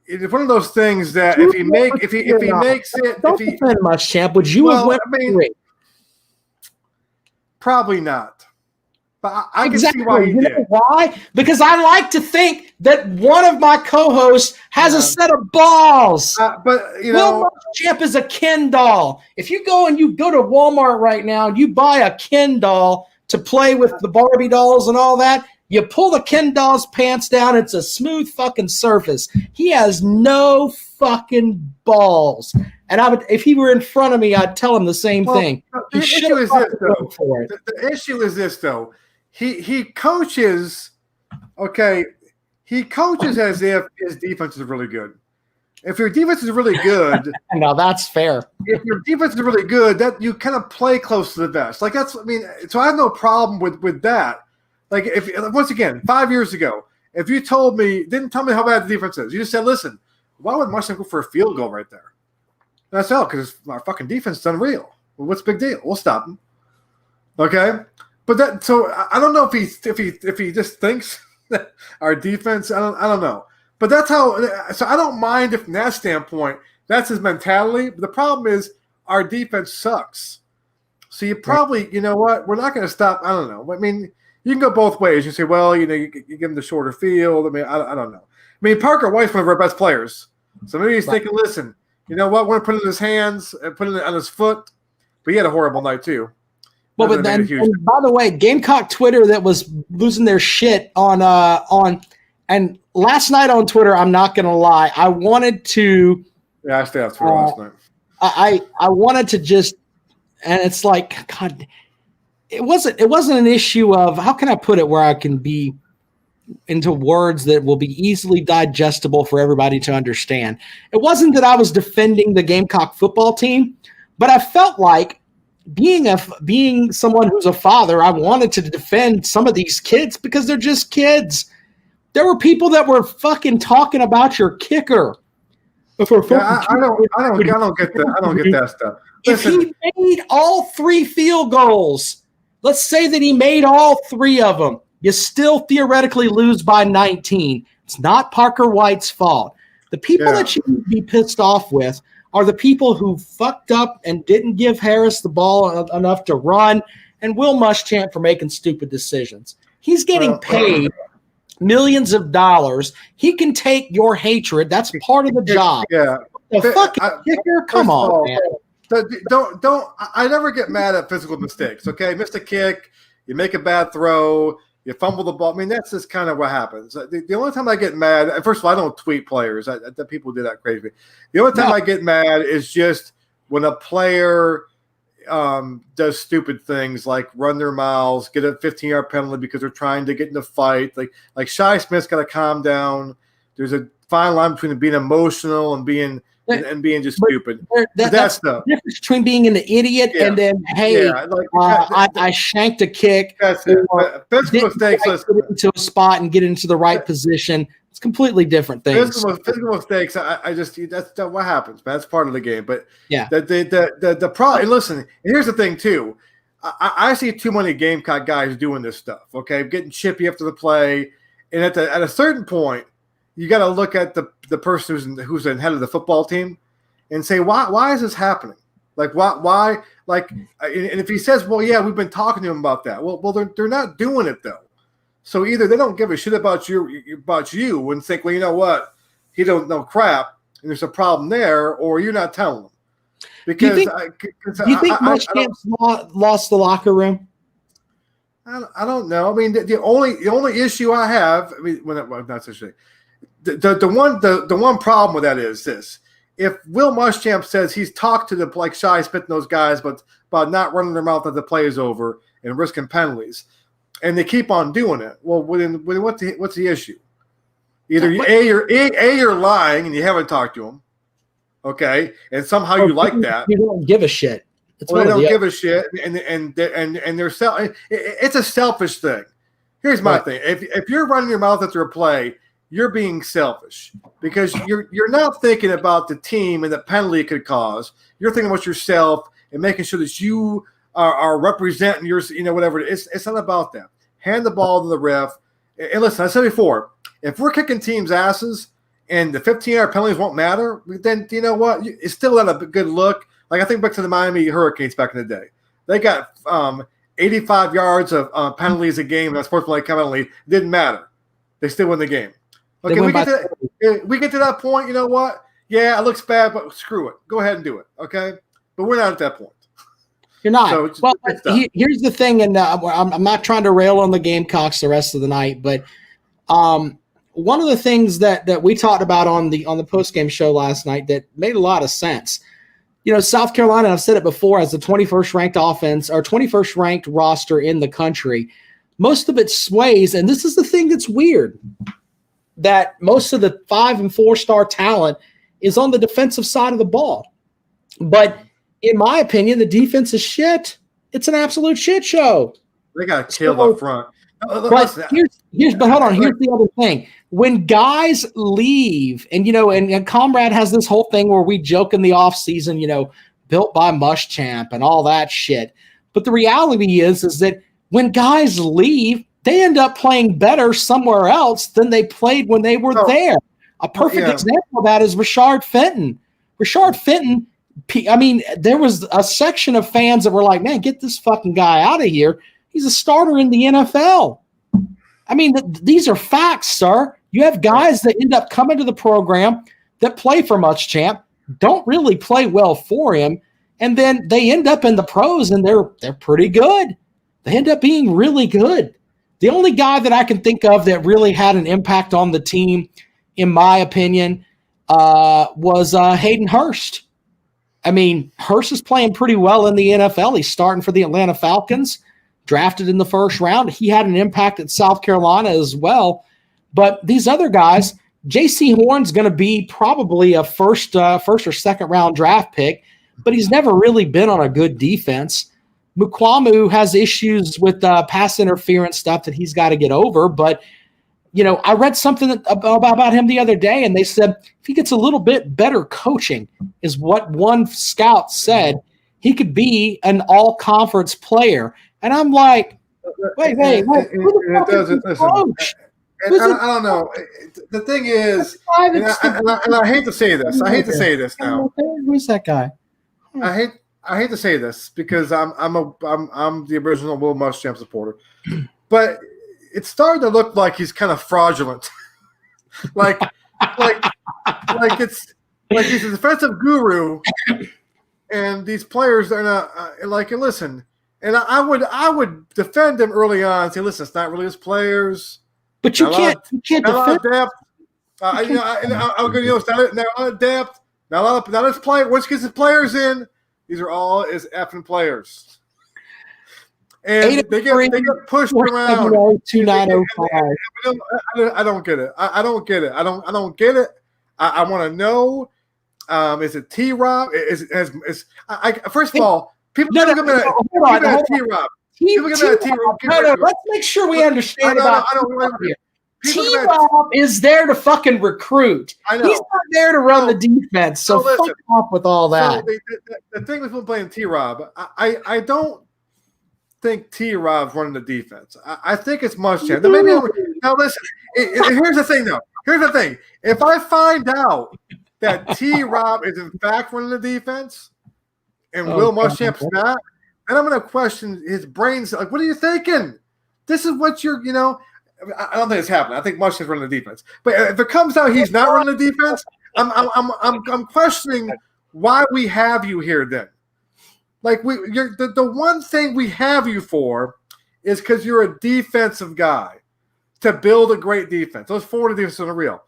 It's one of those things that if he makes it, don't defend Muschamp. Would you have went? Probably not. But I exactly. can see why he did. Know why? Because I like to think that one of my co-hosts has a set of balls. But you know, Will Muschamp is a Ken doll. If you go to Walmart right now and you buy a Ken doll to play with the Barbie dolls and all that, you pull the Ken doll's pants down, it's a smooth fucking surface. He has no fucking balls. And if he were in front of me, I'd tell him the same thing. The issue is this, though. The issue is this, though. He coaches, okay, he coaches as if his defense is really good. If your defense is really good, now that's fair. If your defense is really good, that you kind of play close to the vest. Like so I have no problem with that. Like if once again, 5 years ago, if you didn't tell me how bad the defense is, you just said, listen, why would Muschamp go for a field goal right there? That's all because our fucking defense is unreal. Well, what's the big deal? We'll stop him. Okay, but I don't know if he just thinks that our defense. I don't know. But that's how. So I don't mind if from that standpoint that's his mentality. But the problem is our defense sucks. So you probably, you know what? We're not going to stop. I don't know. I mean, you can go both ways. You say, well, you give him the shorter field. I mean, I don't know. I mean, Parker White's one of our best players. So maybe he's thinking, listen, you know what? We're going to put it in his hands and put it on his foot. But he had a horrible night, too. Well, but then, and by the way, Gamecock Twitter that was losing their shit on and last night on Twitter, I'm not going to lie, I wanted to. Yeah, I stayed up Twitter last night. I wanted to just, and it's like, God, it wasn't an issue of, how can I put it where I can be into words that will be easily digestible for everybody to understand. It wasn't that I was defending the Gamecock football team, but I felt like being someone who's a father, I wanted to defend some of these kids because they're just kids. There were people that were fucking talking about your kicker. I don't get that. I don't get that stuff. Listen, if he made all 3 field goals, let's say that he made all 3 of them, you still theoretically lose by 19. It's not Parker White's fault. The people that you need to be pissed off with are the people who fucked up and didn't give Harris the ball enough to run, and Will Muschamp for making stupid decisions. He's getting paid millions of dollars. He can take your hatred. That's part of the job. Yeah. The fucking kicker, come on, man. Don't. I never get mad at physical mistakes. Okay, missed a kick, you make a bad throw, you fumble the ball. I mean, that's just kind of what happens. The only time I get mad, and first of all, I don't tweet players. The people do that crazy. The only time I get mad is just when a player does stupid things like run their mouths, get a 15-yard penalty because they're trying to get in a fight. Like Shi Smith's got to calm down. There's a fine line between being emotional and being just stupid. That's the difference between being an idiot and then, hey, I shanked a kick. That's it. Physical mistakes. Get into a spot and get into the right position. It's completely different things. Physical mistakes. I just that's what happens. Man. That's part of the game. But yeah, the problem. And listen, and here's the thing too. I see too many Gamecock guys doing this stuff. Okay, getting chippy after the play, and at a certain point, you got to look at the person who's the head of the football team and say, why is this happening? Like, why? Like, and if he says, well, yeah, we've been talking to him about that. Well, they're not doing it though. So either they don't give a shit about you and think, well, you know what, he don't know crap, and there's a problem there, or you're not telling them. Because do you think Muschamp's lost the locker room? I don't know. I mean, the only issue I have, I mean, not such a the one problem with that is this: if Will Muschamp says he's talked to the like Shi Smith and those guys, but about not running their mouth as the play is over and risking penalties, and they keep on doing it, well, what's the issue? Either you're lying and you haven't talked to him, okay, and somehow you like that. You don't give a shit. They don't give a shit, and they're it's a selfish thing. Here's my thing: if you're running your mouth after a play, you're being selfish because you're not thinking about the team and the penalty it could cause. You're thinking about yourself and making sure that you are representing your, whatever it is. It's not about that. Hand the ball to the ref. And listen, I said before, if we're kicking teams' asses and the 15-yard penalties won't matter, then you know what? It's still not a good look. Like I think back to the Miami Hurricanes back in the day. They got 85 yards of penalties a game. That's sportsmanlike penalty. It didn't matter. They still win the game. Okay, we get to that point. You know what? Yeah, it looks bad, but screw it. Go ahead and do it. Okay, but we're not at that point. You're not. So here's the thing, and I'm not trying to rail on the Gamecocks the rest of the night, but one of the things that we talked about on the postgame show last night that made a lot of sense. South Carolina, I've said it before, as the 21st ranked offense or 21st ranked roster in the country, most of it sways, and this is the thing that's weird, that most of the 5- and 4-star talent is on the defensive side of the ball. But in my opinion, the defense is shit. It's an absolute shit show. They got killed up front. But hold on. Here's the other thing. When guys leave, and and Comrade has this whole thing where we joke in the offseason, built by Muschamp and all that shit. But the reality is that when guys leave, they end up playing better somewhere else than they played when they were there. A perfect example of that is Rashard Fenton. Rashard Fenton, I mean, there was a section of fans that were like, man, get this fucking guy out of here. He's a starter in the NFL. I mean, these are facts, sir. You have guys that end up coming to the program that play for Muschamp, don't really play well for him, and then they end up in the pros and they're pretty good. They end up being really good. The only guy that I can think of that really had an impact on the team, in my opinion, was Hayden Hurst. I mean, Hurst is playing pretty well in the NFL. He's starting for the Atlanta Falcons, drafted in the first round. He had an impact at South Carolina as well. But these other guys, J.C. Horn's going to be probably a first or second round draft pick, but he's never really been on a good defense. Muschamp has issues with pass interference stuff that he's got to get over. But, you know, I read something about him the other day, and they said if he gets a little bit better coaching, is what one scout said, he could be an all-conference player. And I'm like, wait. It doesn't. Listen, I don't know. The thing is, and I hate to say this. I hate to say this now. Who's that guy? I hate to say this because I'm the original Will Muschamp supporter, but it's starting to look like he's kind of fraudulent. like it's like he's a defensive guru, and these players are not like. Listen, and I would defend him early on and say, listen, it's not really his players. But you can't defend. Not a lot of depth. I'm going to not a lot of depth. Not his players. Once he gets his players in, these are all his effing players. And they get pushed around. I don't get it. I don't get it. I don't get it. I want to know. Is it T-Rob? First of all, people give him a T-Rob. Let's make sure we understand about here. T-Rob is there to fucking recruit. He's not there to run the defense. So fuck off with all that. So the thing with playing T-Rob, I don't think T-Rob's running the defense. I think it's Muschamp. Now listen. Here's the thing, though. Here's the thing. If I find out that T-Rob is in fact running the defense, and Will Muschamp's not, then I'm going to question his brains. Like, what are you thinking? This is what you're, I don't think it's happening. I think Muschamp's running the defense. But if it comes out he's not running the defense, I'm questioning why we have you here then. Like, the one thing we have you for is because you're a defensive guy to build a great defense. Those 40 defenses are real.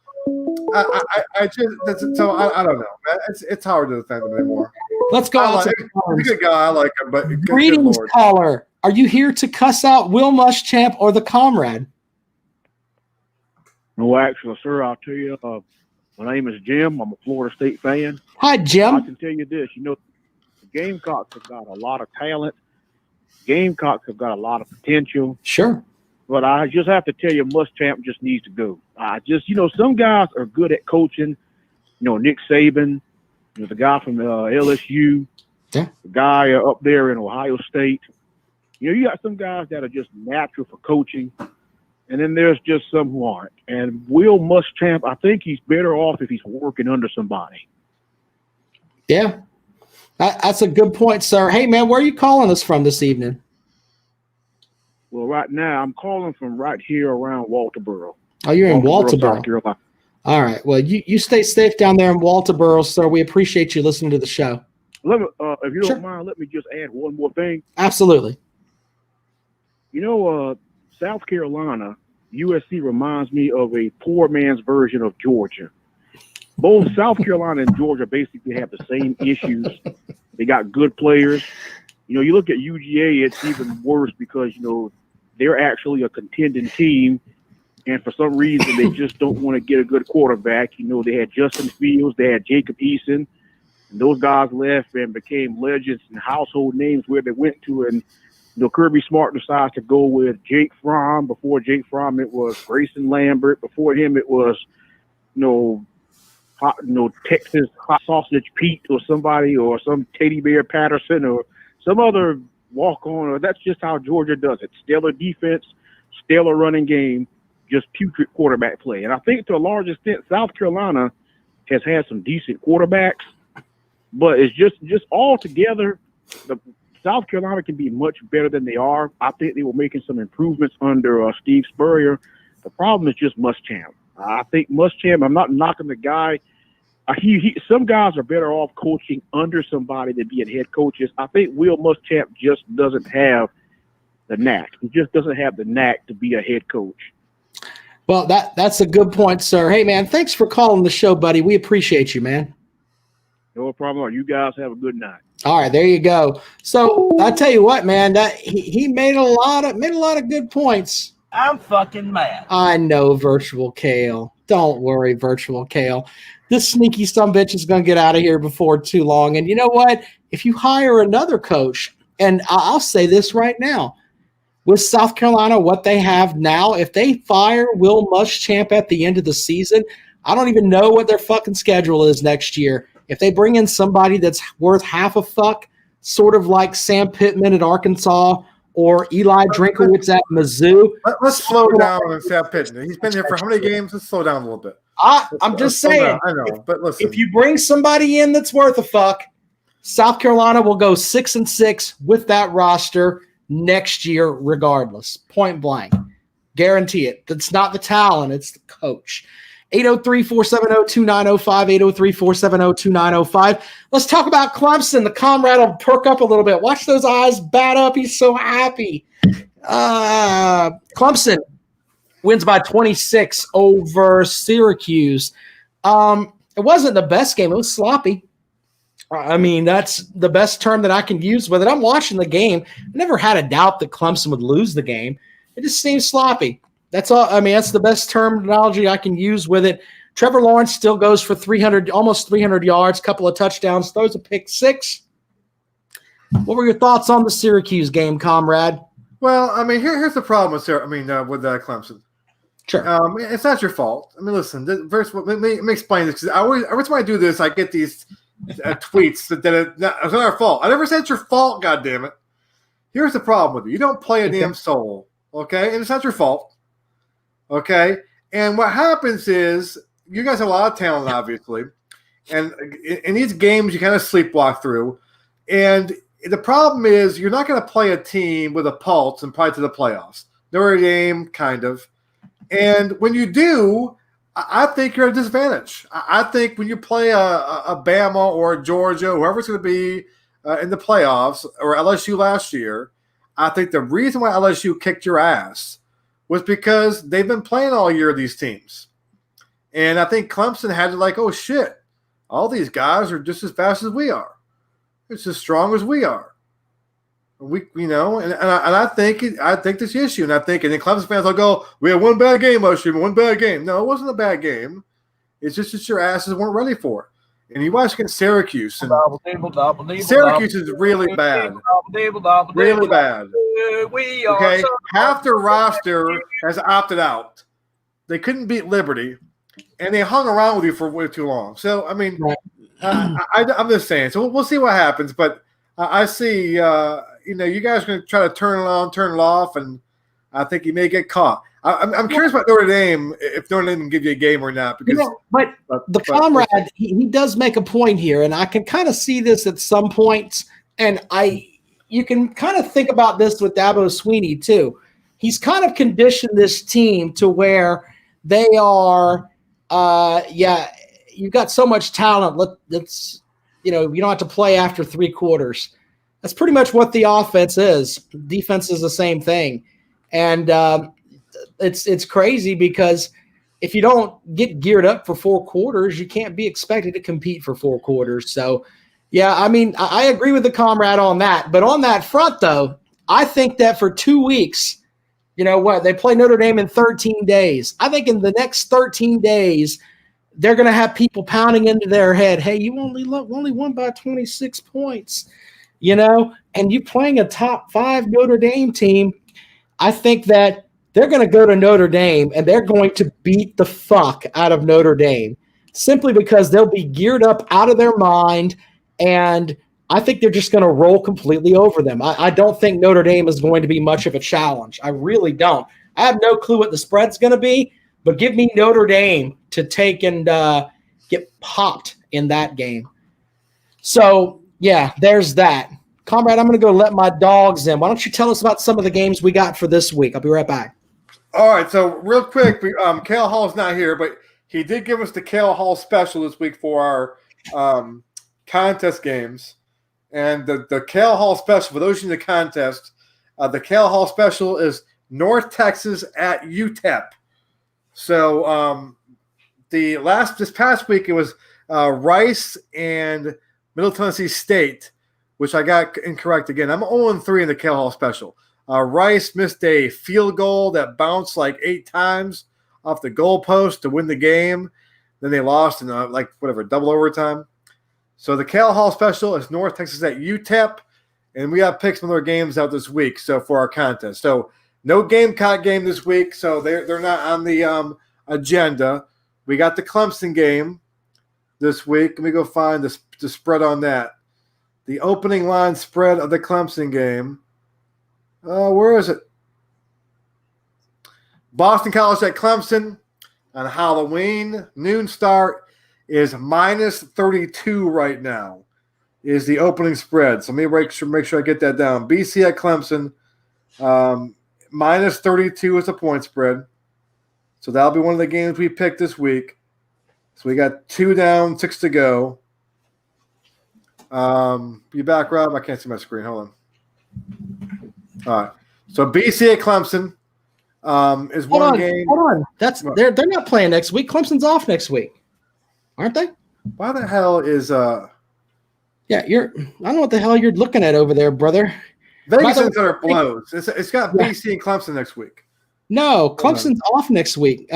I don't know. It's hard to defend him anymore. Let's go. He's a good guy. I like him, but greetings, caller. Are you here to cuss out Will Muschamp or the comrade? No, actually, sir, I'll tell you. My name is Jim. I'm a Florida State fan. Hi, Jim. I can tell you this. The Gamecocks have got a lot of talent. Gamecocks have got a lot of potential. Sure. But I just have to tell you, Muschamp just needs to go. Some guys are good at coaching. Nick Saban, the guy from LSU, the guy up there in Ohio State. You got some guys that are just natural for coaching, and then there's just some who aren't. And Will Muschamp, I think he's better off if he's working under somebody. Yeah, that's a good point, sir. Hey, man, where are you calling us from this evening? Well, right now, I'm calling from right here around Walterboro. Oh, you're in Walterboro. South Carolina. All right. Well, you stay safe down there in Walterboro, sir. We appreciate you listening to the show. If you don't mind, let me just add one more thing. Absolutely. South Carolina, USC reminds me of a poor man's version of Georgia. Both South Carolina and Georgia basically have the same issues. They got good players. You look at UGA, it's even worse because, they're actually a contending team. And for some reason, they just don't want to get a good quarterback. They had Justin Fields, they had Jacob Eason, and those guys left and became legends and household names where they went to. And, Kirby Smart decides to go with Jake Fromm. Before Jake Fromm, it was Grayson Lambert. Before him, it was, Texas Hot Sausage Pete or somebody, or some Teddy Bear Patterson or some other walk-on. Or that's just how Georgia does it. Stellar defense, stellar running game, just putrid quarterback play. And I think to a large extent, South Carolina has had some decent quarterbacks, but it's just all together. South Carolina can be much better than they are. I think they were making some improvements under Steve Spurrier. The problem is just Muschamp. I think Muschamp, I'm not knocking the guy. Some guys are better off coaching under somebody than being head coaches. I think Will Muschamp just doesn't have the knack. He just doesn't have the knack to be a head coach. Well, that's a good point, sir. Hey, man, thanks for calling the show, buddy. We appreciate you, man. No problem. You guys have a good night. All right, there you go. So I tell you what, man, that he made a lot of good points. I'm fucking mad. I know, Virtual Kale. Don't worry, Virtual Kale. This sneaky sumbitch is going to get out of here before too long. And you know what? If you hire another coach, and I'll say this right now, with South Carolina, what they have now, if they fire Will Muschamp at the end of the season, I don't even know what their fucking schedule is next year. If they bring in somebody that's worth half a fuck, sort of like Sam Pittman at Arkansas or Eli Drinkowitz at Mizzou. Let's slow down on Sam Pittman. He's been here for how many games? Let's slow down a little bit. I'm just saying. I know, but listen. If you bring somebody in that's worth a fuck, South Carolina will go 6-6 with that roster next year regardless. Point blank. Guarantee it. That's not the talent. It's the coach. 803-470-2905, 803-470-2905. Let's talk about Clemson. The comrade will perk up a little bit. Watch those eyes bat up. He's so happy. Clemson wins by 26 over Syracuse. It wasn't the best game. It was sloppy. I mean, that's the best term that I can use with it. I'm watching the game. I never had a doubt that Clemson would lose the game. It just seems sloppy. That's all. I mean, that's the best terminology I can use with it. Trevor Lawrence still goes for almost 300 yards, couple of touchdowns, throws a pick six. What were your thoughts on the Syracuse game, comrade? Well, I mean, here's the problem with Clemson. Sure. It's not your fault. I mean, listen. First, let me explain this, because every time I do this, I get these tweets that it's not our fault. I never said it's your fault. God damn it. Here's the problem with it. You don't play a damn soul. Okay, and it's not your fault. Okay, and what happens is you guys have a lot of talent, obviously, and in these games you kind of sleepwalk through. And the problem is you're not going to play a team with a pulse and probably to the playoffs. Notre Dame, kind of. And when you do, I think you're at a disadvantage. I think when you play a Bama or a Georgia, whoever's going to be in the playoffs, or LSU last year, I think the reason why LSU kicked your ass was because they've been playing all year, these teams. And I think Clemson had to oh, shit, all these guys are just as fast as we are. It's as strong as we are. And I think this issue, and then Clemson fans will go, we had one bad game last year, one bad game. No, it wasn't a bad game. It's just that your asses weren't ready for it. And you watch against Syracuse, and Syracuse is really bad. Really bad. Okay, half their roster has opted out. They couldn't beat Liberty, and they hung around with you for way too long. So, I mean, I'm just saying. So we'll see what happens. But I see, you guys are going to try to turn it on, turn it off, and I think you may get caught. I'm curious about Notre Dame, if Notre Dame can give you a game or not. Because, comrade, he does make a point here, and I can kind of see this at some points. And you can kind of think about this with Dabo Swinney too. He's kind of conditioned this team to where they are, you've got so much talent. You don't have to play after three quarters. That's pretty much what the offense is. Defense is the same thing. And it's crazy because if you don't get geared up for four quarters, you can't be expected to compete for four quarters. So, yeah, I mean, I agree with the comrade on that. But on that front, though, I think that for 2 weeks, they play Notre Dame in 13 days. I think in the next 13 days, they're going to have people pounding into their head, hey, you only won by 26 points, and you playing a top 5 Notre Dame team. I think that they're going to go to Notre Dame and they're going to beat the fuck out of Notre Dame simply because they'll be geared up out of their mind, and I think they're just going to roll completely over them. I don't think Notre Dame is going to be much of a challenge. I really don't. I have no clue what the spread's going to be, but give me Notre Dame to take and get popped in that game. So, yeah, there's that. Comrade, I'm going to go let my dogs in. Why don't you tell us about some of the games we got for this week? I'll be right back. All right, so real quick, Kale Hall's not here, but he did give us the Kale Hall special this week for our contest games. And the Kale Hall special, for those in the contest, the Kale Hall special is North Texas at UTEP. So this past week it was Rice and Middle Tennessee State, which I got incorrect again. I'm 0-3 in the Kale Hall special. Rice missed a field goal that bounced like 8 times off the goalpost to win the game. Then they lost in double overtime. So the Kale Hall special is North Texas at UTEP, and we got picked some other games out this week. So for our contest, so no Gamecock game this week, so they're not on the agenda. We got the Clemson game this week. Let me go find the spread on that. The opening line spread of the Clemson game. Where is it? Boston College at Clemson on Halloween. Noon start is -32 right now is the opening spread. So let me make sure I get that down. BC at Clemson, -32 is the point spread. So that'll be one of the games we picked this week. So we got 2 down, 6 to go. You back, Rob? I can't see my screen. Hold on. All right. So BC at Clemson is one game. Hold on. They're not playing next week. Clemson's off next week, aren't they? Why the hell is Yeah, I don't know what the hell you're looking at over there, brother. Vegas Center blows. It's got BC and Clemson next week. No, Clemson's off next week.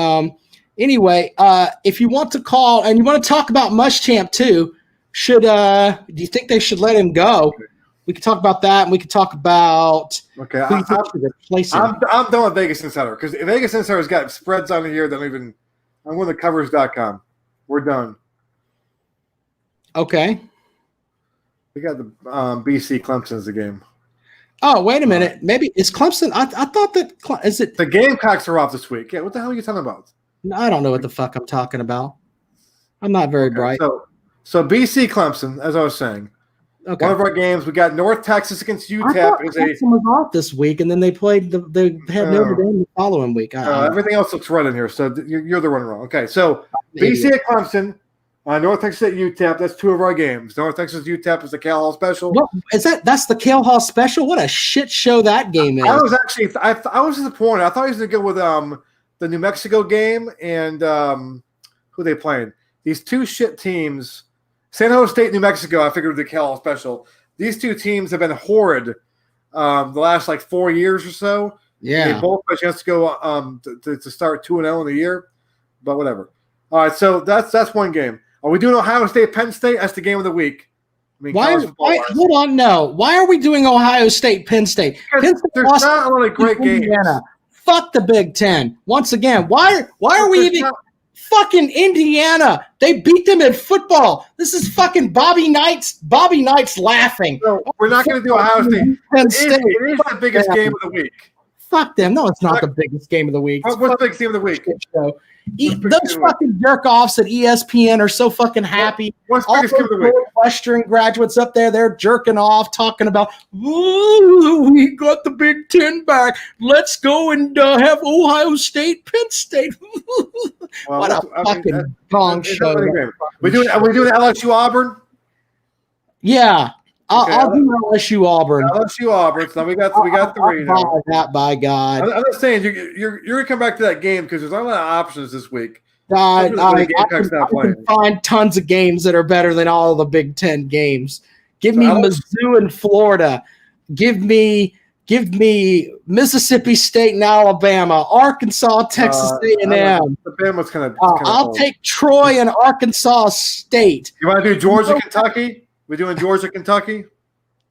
Anyway, if you want to call and you want to talk about Muschamp too, do you think they should let him go? We could talk about that, and we could talk about okay. I'm done with Vegas Insider because Vegas Insider has got spreads on here that even I'm going to covers.com. We're done. Okay. We got the BC Clemson's the game. Oh, wait a minute. Maybe it's Clemson. I thought that is it. The Gamecocks are off this week. Yeah, what the hell are you talking about? I don't know what the fuck I'm talking about. I'm not very bright. So BC Clemson, as I was saying, okay. One of our games we got North Texas against UTEP. Clemson was off this week, and then they played. They had Notre Dame the following week. Everything else looks right in here, so you're the one wrong. Okay, so BC at Clemson, North Texas at UTEP. That's 2 of our games. North Texas UTEP is the Kale Hall special. What is that? That's the Kale Hall special. What a shit show that game is. I was disappointed. I thought he was going to go with the New Mexico game and who they playing. These 2 shit teams. San Jose State, New Mexico, I figured the Kale Hall special. These 2 teams have been horrid the last 4 years or so. Yeah. They both have a chance to go to start 2-0 in the year, but whatever. All right, so that's one game. Are we doing Ohio State, Penn State? That's the game of the week. I mean, hold on, no. Why are we doing Ohio State, Penn State? There's not really great games. Fuck the Big Ten. Once again, why are we even fucking Indiana? They beat them in football. This is fucking Bobby Knight's laughing. No, we're not going to do Ohio State. It is the biggest game of the week. Fuck them. No, it's not the biggest game of the week. What's the biggest game of the week? Those fucking jerk-offs at ESPN are so fucking happy. What's the biggest game of the week? Western graduates up there, they're jerking off, talking about, ooh, we got the Big Ten back. Let's go and have Ohio State, Penn State. What a fucking gong show. Are we doing LSU Auburn? Yeah. I'll do LSU Auburn. LSU Auburn. So we got 3 now. That by God. I'm not saying you're gonna come back to that game because there's not a lot of options this week. I can find tons of games that are better than all the Big Ten games. Give me Mizzou and Florida. Give me Mississippi State and Alabama. Arkansas, Texas A&M. Alabama's kind of. I'll take Troy and Arkansas State. You want to do Georgia, Kentucky? We doing Georgia, Kentucky?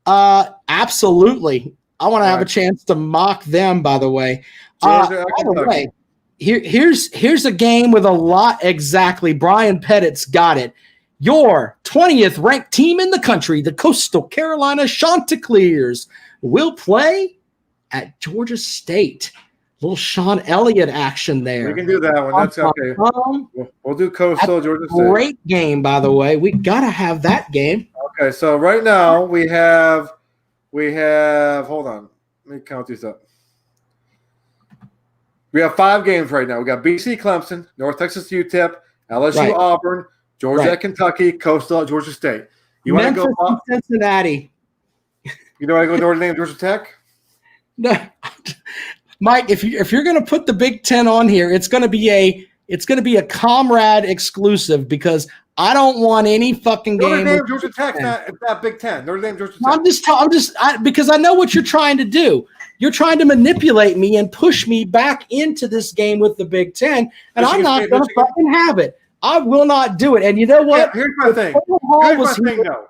Absolutely. I want to have a chance to mock them. By the way, here's a game with a lot. Exactly. Brian Pettit's got it. Your 20th ranked team in the country, the Coastal Carolina Chanticleers, will play at Georgia State. Little Sean Elliott action there. We can do that one. That's okay. We'll do Coastal Georgia State. Great game, by the way. We got to have that game. Okay, so right now we have We have, hold on, let me count these up. We have 5 games right now. We got BC Clemson, North Texas UTEP, LSU Auburn, Georgia at Kentucky, Coastal at Georgia State. You want to go Cincinnati? You know, I go Notre Dame, Georgia Tech. No, Mike. If you're going to put the Big Ten on here, it's going to be a Comrade exclusive because I don't want any fucking game. Notre Dame, Georgia Tech, not Big Ten. Notre Dame, Georgia Tech. Because I know what you're trying to do. You're trying to manipulate me and push me back into this game with the Big Ten, and I'm not going to fucking have it. I will not do it. And you know what? Here's my thing. You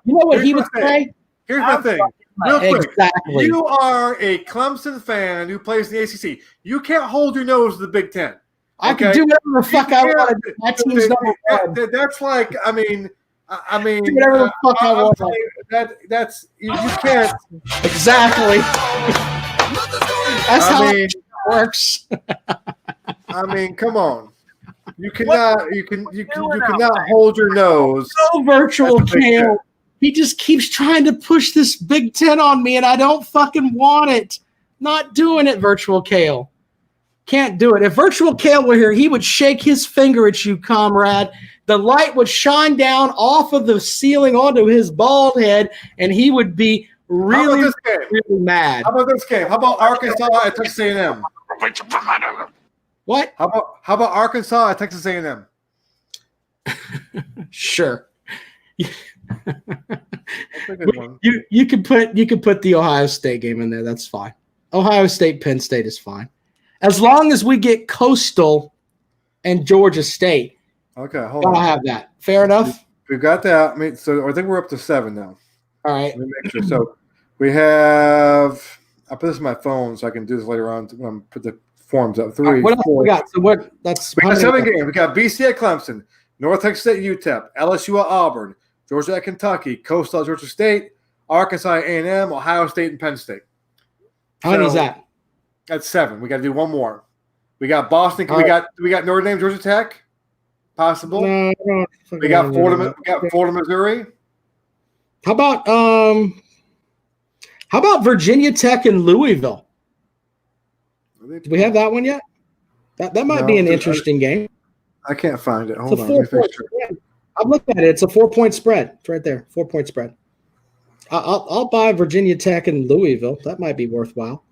know what he would say? Here's my thing. Real quick. Exactly. You are a Clemson fan who plays in the ACC. You can't hold your nose to the Big Ten. I can do whatever the fuck I want. My team's number one. That's like, I mean, do whatever the fuck I want. That's you can't. Exactly. That's how it works. I mean, come on. You cannot hold your nose. No virtual Kale. He just keeps trying to push this Big Ten on me, and I don't fucking want it. Not doing it, virtual Kale. Can't do it. If virtual Kale were here, he would shake his finger at you, comrade. The light would shine down off of the ceiling onto his bald head, and he would be really mad. How about this game? How about Arkansas at Texas A&M? What? How about Arkansas at Texas A&M? Sure. You could put the Ohio State game in there. That's fine. Ohio State, Penn State is fine. As long as we get Coastal and Georgia State. Okay, hold on. I'll have that. Fair enough? We've got that. I mean, so I think we're up to 7 now. All right. Let me make sure. So we have – I put this in my phone so I can do this later on when I put the forms up. 3, what else 4. We got? So what? That's we got 7 games. We got BC at Clemson, North Texas at UTEP, LSU at Auburn, Georgia at Kentucky, Coastal at Georgia State, Arkansas at A&M, Ohio State, and Penn State. How many is that? That's 7. We got to do one more. We got Boston. We got Notre Dame, Georgia Tech. Possible. No, we got Florida. We got Florida, Missouri. How about Virginia Tech and Louisville? Do we have that one yet? That might be an interesting game. I can't find it. Hold on. I'm looking at it. It's a 4-point spread. It's right there. 4-point spread. I'll buy Virginia Tech and Louisville. That might be worthwhile.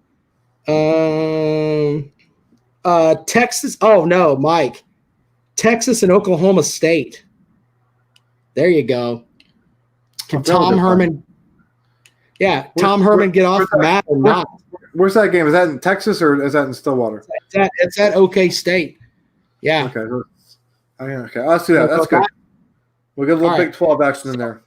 Texas. Oh no, Mike. Texas and Oklahoma State. There you go. Can Tom Herman? Yeah, Tom Herman get off the mat or not? Where's that game? Is that in Texas or is that in Stillwater? It's at OK State. Yeah. Okay. Okay. Let's do that. That's good. We'll get a little Big 12 action in there.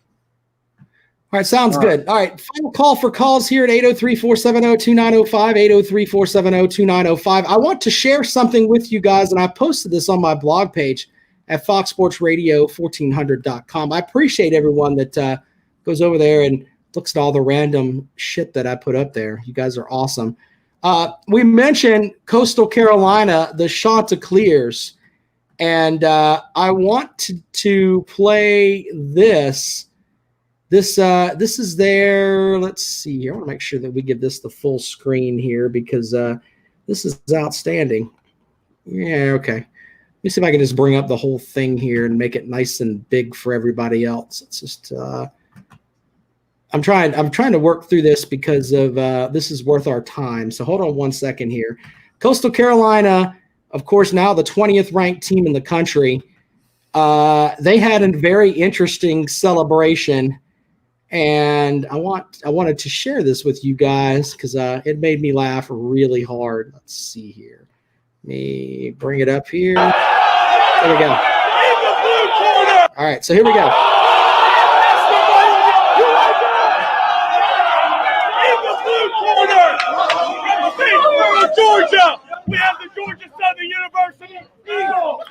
All right, sounds good. All right, final call for calls here at 803-470-2905, 803-470-2905. I want to share something with you guys, and I posted this on my blog page at foxsportsradio1400.com. I appreciate everyone that goes over there and looks at all the random shit that I put up there. You guys are awesome. We mentioned Coastal Carolina, the Chanticleers, and I want to play this. This is their, let's see here. I want to make sure that we give this the full screen here because this is outstanding. Yeah, okay. Let me see if I can just bring up the whole thing here and make it nice and big for everybody else. It's just I'm trying to work through this because of this is worth our time. So hold on one second here. Coastal Carolina, of course, now the 20th ranked team in the country. They had a very interesting celebration. And I wanted to share this with you guys because it made me laugh really hard. Let's see here. Let me bring it up here. There we go. All right, so here we go. In the blue corner, Georgia, we have the Georgia Southern University Eagles.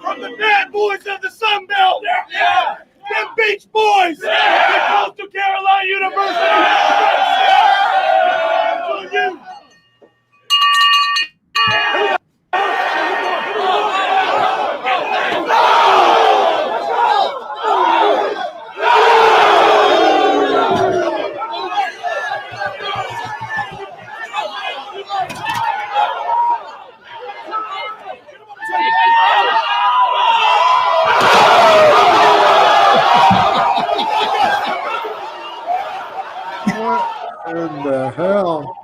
From the bad boys of the Sun Belt, them Beach Boys, the Coastal Carolina University. In the hell?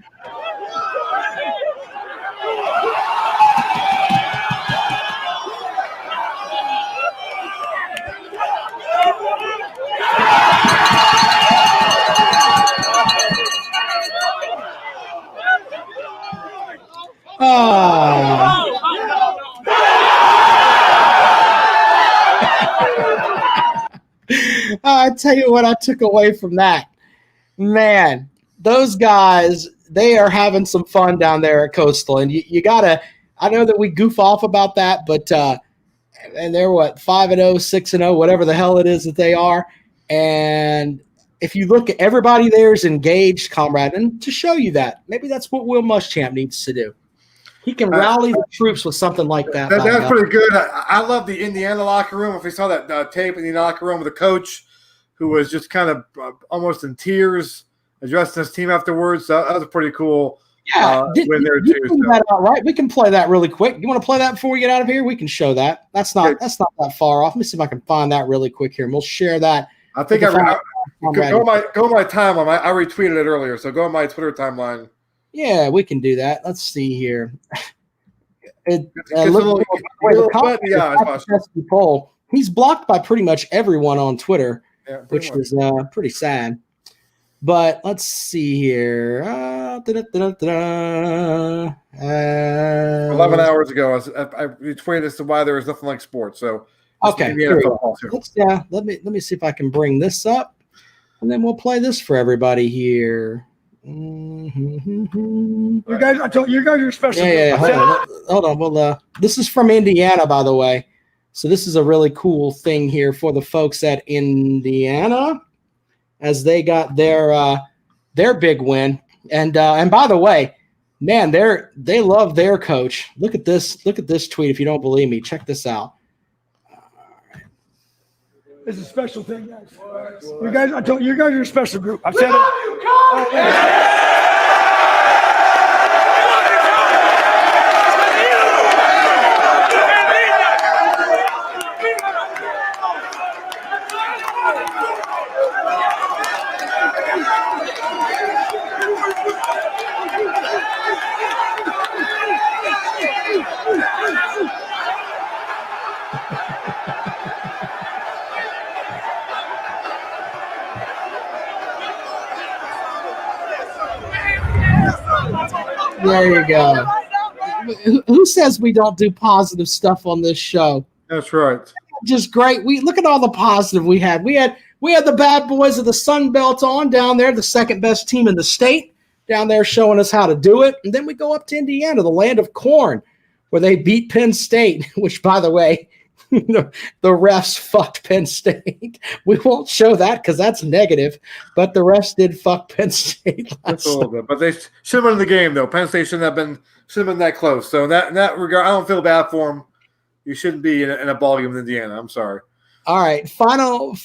I tell you what I took away from that. Man, those guys, they are having some fun down there at Coastal. And you got to – I know that we goof off about that, but and they're, 5-0, 6-0, whatever the hell it is that they are. And if you look at everybody there is engaged, comrade, and to show you that, maybe that's what Will Muschamp needs to do. He can rally the troops with something like that. That's pretty good. I love the Indiana locker room. If we saw that tape in the locker room with the coach who was just kind of almost in tears addressing his team afterwards, that was pretty cool. Yeah, win there too. That out, right? We can play that really quick. You want to play that before we get out of here? We can show that. That's not that far off. Let me see if I can find that really quick here, and we'll share that. I think go on my timeline. I retweeted it earlier, so go on my Twitter timeline. Yeah, we can do that. Let's see here. He's blocked by pretty much everyone on Twitter, which is pretty sad. But let's see here. 11 hours ago, I retweeted as to why there is nothing like sports. So okay, let me see if I can bring this up, and then we'll play this for everybody here. You guys are special. Yeah. Hold on. Well, this is from Indiana, by the way. So this is a really cool thing here for the folks at Indiana, as they got their big win. And by the way, man, they love their coach. Look at this tweet. If you don't believe me, check this out. It's a special thing, guys. You guys are a special group. I've said it. There you go. Who says we don't do positive stuff on this show? That's right. Just great. We look at all the positive we had. We had the bad boys of the Sun Belt on down there, the second best team in the state, down there showing us how to do it. And then we go up to Indiana, the land of corn, where they beat Penn State, which, by the way, the refs fucked Penn State. We won't show that because that's negative, but the refs did fuck Penn State last night. But they should have won the game, though. Penn State shouldn't have been that close. So in that regard, I don't feel bad for them. You shouldn't be in a ball game with Indiana. I'm sorry. All right, final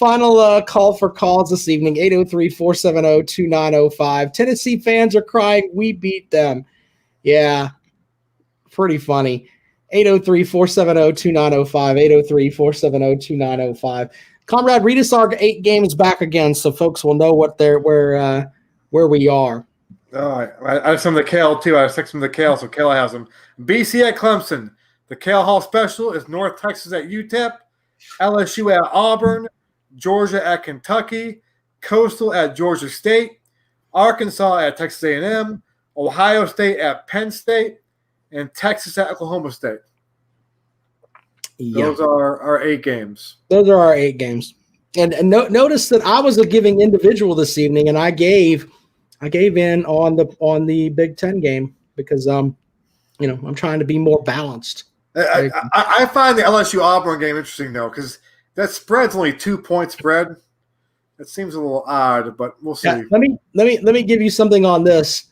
call for calls this evening, 803-470-2905. Tennessee fans are crying, we beat them. Yeah, pretty funny. 803-470-2905, 803-470-2905. Comrade, read us our 8 games back again so folks will know where we are. All right. I have some of the Kale, too. I have 6 from the Kale, so Kale has them. BC at Clemson. The Kale Hall special is North Texas at UTEP, LSU at Auburn, Georgia at Kentucky, Coastal at Georgia State, Arkansas at Texas A&M, Ohio State at Penn State, and Texas at Oklahoma State. Those are our 8 games. Those are our 8 games. And notice that I was a giving individual this evening, and I gave in on the Big Ten game because I'm trying to be more balanced. I find the LSU Auburn game interesting though, because that spread's only 2-point spread. It seems a little odd, but we'll see. Yeah, let me give you something on this.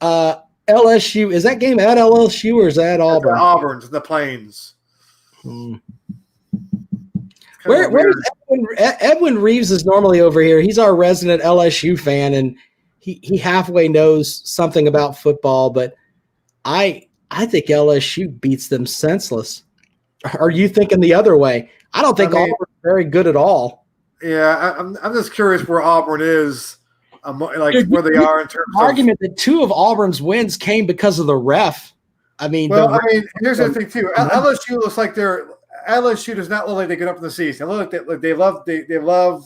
LSU, is that game at LSU or is that Auburn? Auburn's in the Plains. Where's Edwin Reeves is normally over here. He's our resident LSU fan, and he halfway knows something about football, but I think LSU beats them senseless. Are you thinking the other way? I don't think Auburn's very good at all. Yeah, I'm just curious where Auburn is where they are in terms of argument that 2 of Auburn's wins came because of the ref. I mean, here's the thing too. LSU looks like LSU does not look like they get up in the season. They look like they love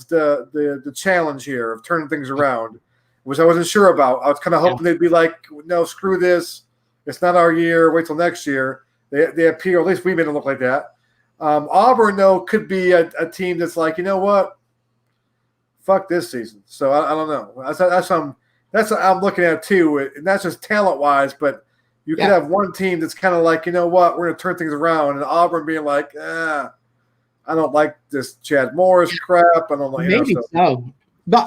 the challenge here of turning things around, which I wasn't sure about. I was kind of hoping they'd be like, no, screw this. It's not our year. Wait till next year. They appear, at least we made it look like that. Auburn, though, could be a team that's like, you know what? Fuck this season. So I don't know. That's what I'm looking at too, and that's just talent wise. But you could have one team that's kind of like, you know what, we're going to turn things around, and Auburn being like, I don't like this Chad Morris crap. I don't like maybe so. But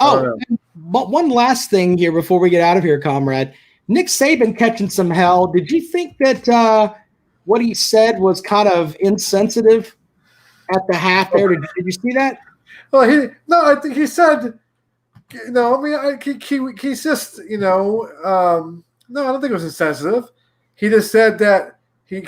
one last thing here before we get out of here, comrade. Nick Saban catching some hell. Did you think that what he said was kind of insensitive at the half there? Did you see that? Well, I think he said, he's just, no, I don't think it was insensitive. He just said that he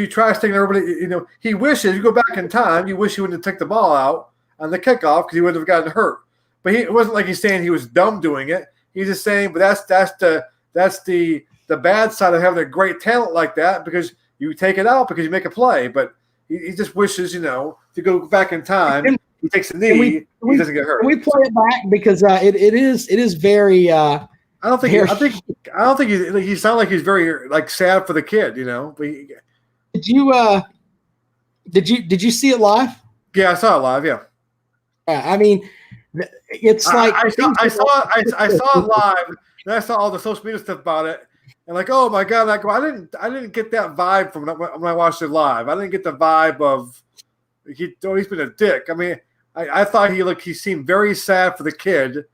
tries taking everybody, he wishes, you go back in time, you wish he wouldn't have taken the ball out on the kickoff because he wouldn't have gotten hurt. But it wasn't like he's saying he was dumb doing it. He's just saying, but that's the bad side of having a great talent like that, because you take it out because you make a play. But he just wishes, to go back in time. He takes a knee. He doesn't get hurt. Can we play it back because it is very. I don't think he sounded like he's very sad for the kid. But Did you see it live? Yeah, I saw it live. Yeah. I mean, it's like I saw it live. And I saw all the social media stuff about it, and oh my god, I didn't get that vibe from when I watched it live. I didn't get the vibe of he's been a dick. I mean, I thought he seemed very sad for the kid,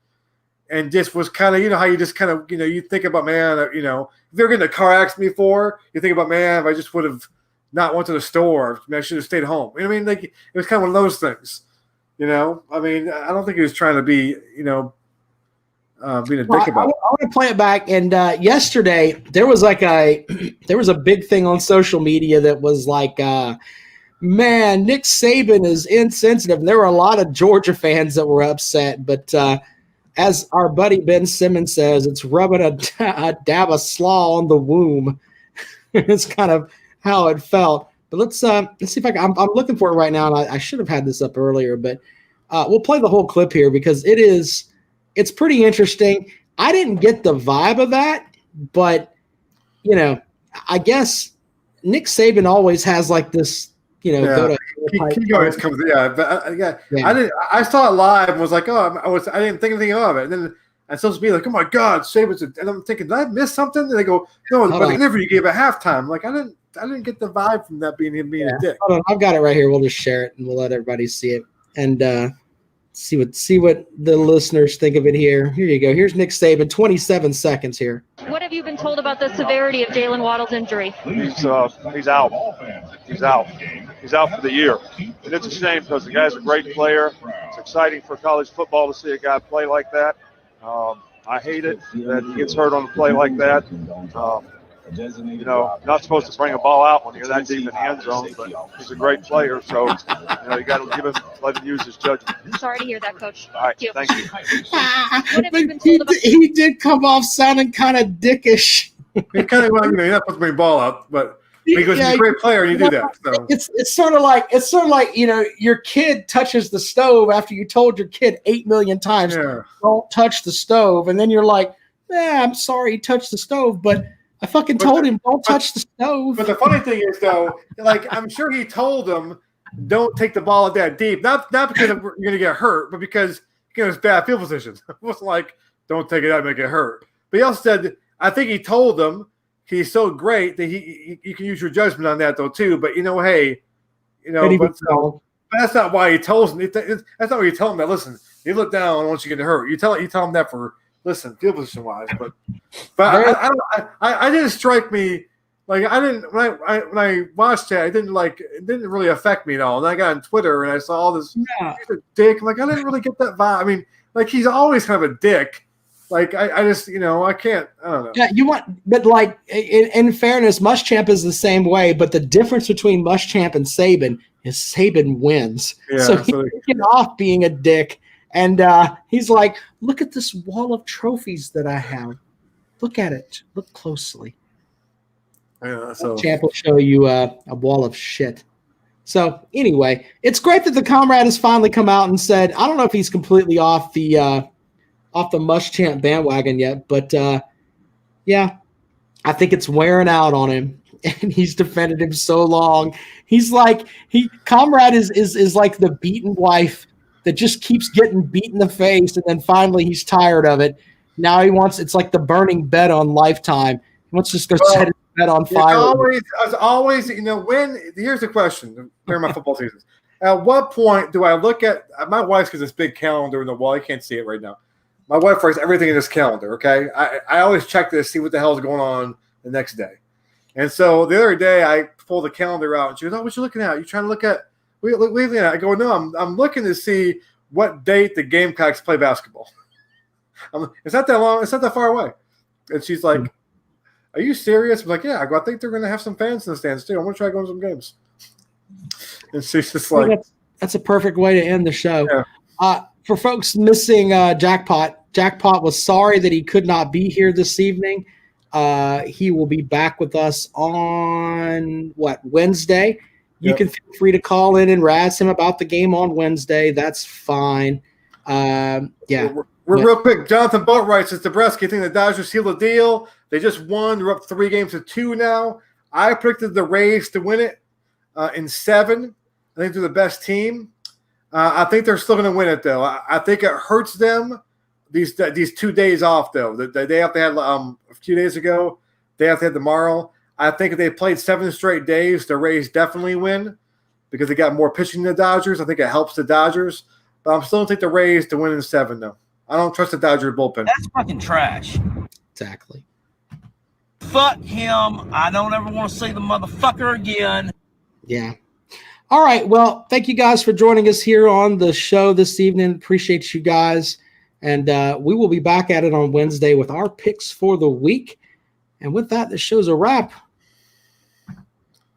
and just was kind of how you just kind of you think about, man, if you're getting a car accident before, you think about, man, if I just would have not went to the store, I should have stayed home. You know what I mean? It was kind of one of those things. I mean, I don't think he was trying to be being a dick about it. I want to play it back. And yesterday there was a big thing on social media that was like, man, Nick Saban is insensitive. And there were a lot of Georgia fans that were upset. But as our buddy Ben Simmons says, it's rubbing a dab of slaw on the womb. It's kind of how it felt. But let's see if I'm looking for it right now, and I should have had this up earlier, but we'll play the whole clip here because it's pretty interesting. I didn't get the vibe of that, but I guess Nick Saban always has this, he always comes, I saw it live and was like, I didn't think anything of it. And then I supposed to be like, oh my God, Saban's, and I'm thinking, did I miss something? And they go, no, but the interview you gave at halftime. I didn't get the vibe from that being him being a dick. Hold on, I've got it right here. We'll just share it and we'll let everybody see it and see what the listeners think of it here. Here you go. Here's Nick Saban, 27 seconds here. What have you been told about the severity of Jalen Waddle's injury? He's out. He's out. He's out for the year. And it's a shame because the guy's a great player. It's exciting for college football to see a guy play like that. I hate it that he gets hurt on a play like that. Not supposed to bring a ball out when you're that deep in the end zone, but he's a great player, so you got to let him use his judgment. Sorry to hear that, Coach. All right, thank you. What have you been told about? He did come off sounding kind of dickish. He kind of you're not supposed to bring a ball out, but because he's a great player and you do that. So it's sort of like your kid touches the stove after you told your kid 8 million times don't touch the stove, and then you're like, I'm sorry he touched the stove, but I fucking told him don't touch the stove. But the funny thing is, though, I'm sure he told him don't take the ball that deep. Not because you're going to get hurt, but because it's bad field position. It wasn't like don't take it out and make it hurt. But he also said, I think he told them he's so great that you can use your judgment on that, though, too. But, but that's not why he told him. That's not what you tell him that, listen, you look down once you get hurt. You tell him that for, listen, field position wise, but I didn't strike me when I watched it. It didn't really affect me at all. And I got on Twitter and I saw all this he's a dick. I didn't really get that vibe. I mean, he's always kind of a dick. I just I can't. I don't know. Yeah, but in fairness, Muschamp is the same way. But the difference between Muschamp and Saban is Saban wins. Yeah, so he's taking off being a dick. And he's like, look at this wall of trophies that I have. Look at it. Look closely. Yeah, so Champ will show you a wall of shit. So anyway, it's great that the comrade has finally come out and said, I don't know if he's completely off the Muschamp bandwagon yet, but yeah, I think it's wearing out on him. And he's defended him so long. He's like comrade is like the beaten wife that just keeps getting beat in the face, and then finally he's tired of it. Now it's like the burning bed on Lifetime. He wants to just go set his bed on fire. As always, here's the question during my football seasons. At what point do I look at my wife's got this big calendar in the wall? You can't see it right now. My wife writes everything in this calendar, okay? I always check this, see what the hell is going on the next day. And so the other day, I pulled the calendar out, and she goes, "Oh, what you looking at? You trying to look at? What are you looking at?" I go, "No, I'm looking to see what date the Gamecocks play basketball." It's not that long. It's not that far away. And she's like, "Are you serious?" I'm like, "Yeah." I go, "I think they're going to have some fans in the stands too. I want to try going to some games." And she's just like, "That's a perfect way to end the show." Yeah. For folks missing Jackpot was sorry that he could not be here this evening. He will be back with us on Wednesday. You can feel free to call in and razz him about the game on Wednesday. That's fine. Yeah. We're real quick. Jonathan Boat writes, "It's Nebraska. You think the Dodgers seal the deal? They just won. They're up 3-2 now. I predicted the Rays to win it in 7. I think they're the best team. I think they're still going to win it, though. I think it hurts them. These 2 days off, though. The day after they had a few days ago, day after they had tomorrow. I think if they played 7 straight days, the Rays definitely win because they got more pitching than the Dodgers. I think it helps the Dodgers. But I'm still going to take the Rays to win in 7, though. I don't trust the Dodger bullpen. That's fucking trash. Exactly. Fuck him. I don't ever want to see the motherfucker again. Yeah. All right. Well, thank you guys for joining us here on the show this evening. Appreciate you guys. And we will be back at it on Wednesday with our picks for the week. And with that, the show's a wrap.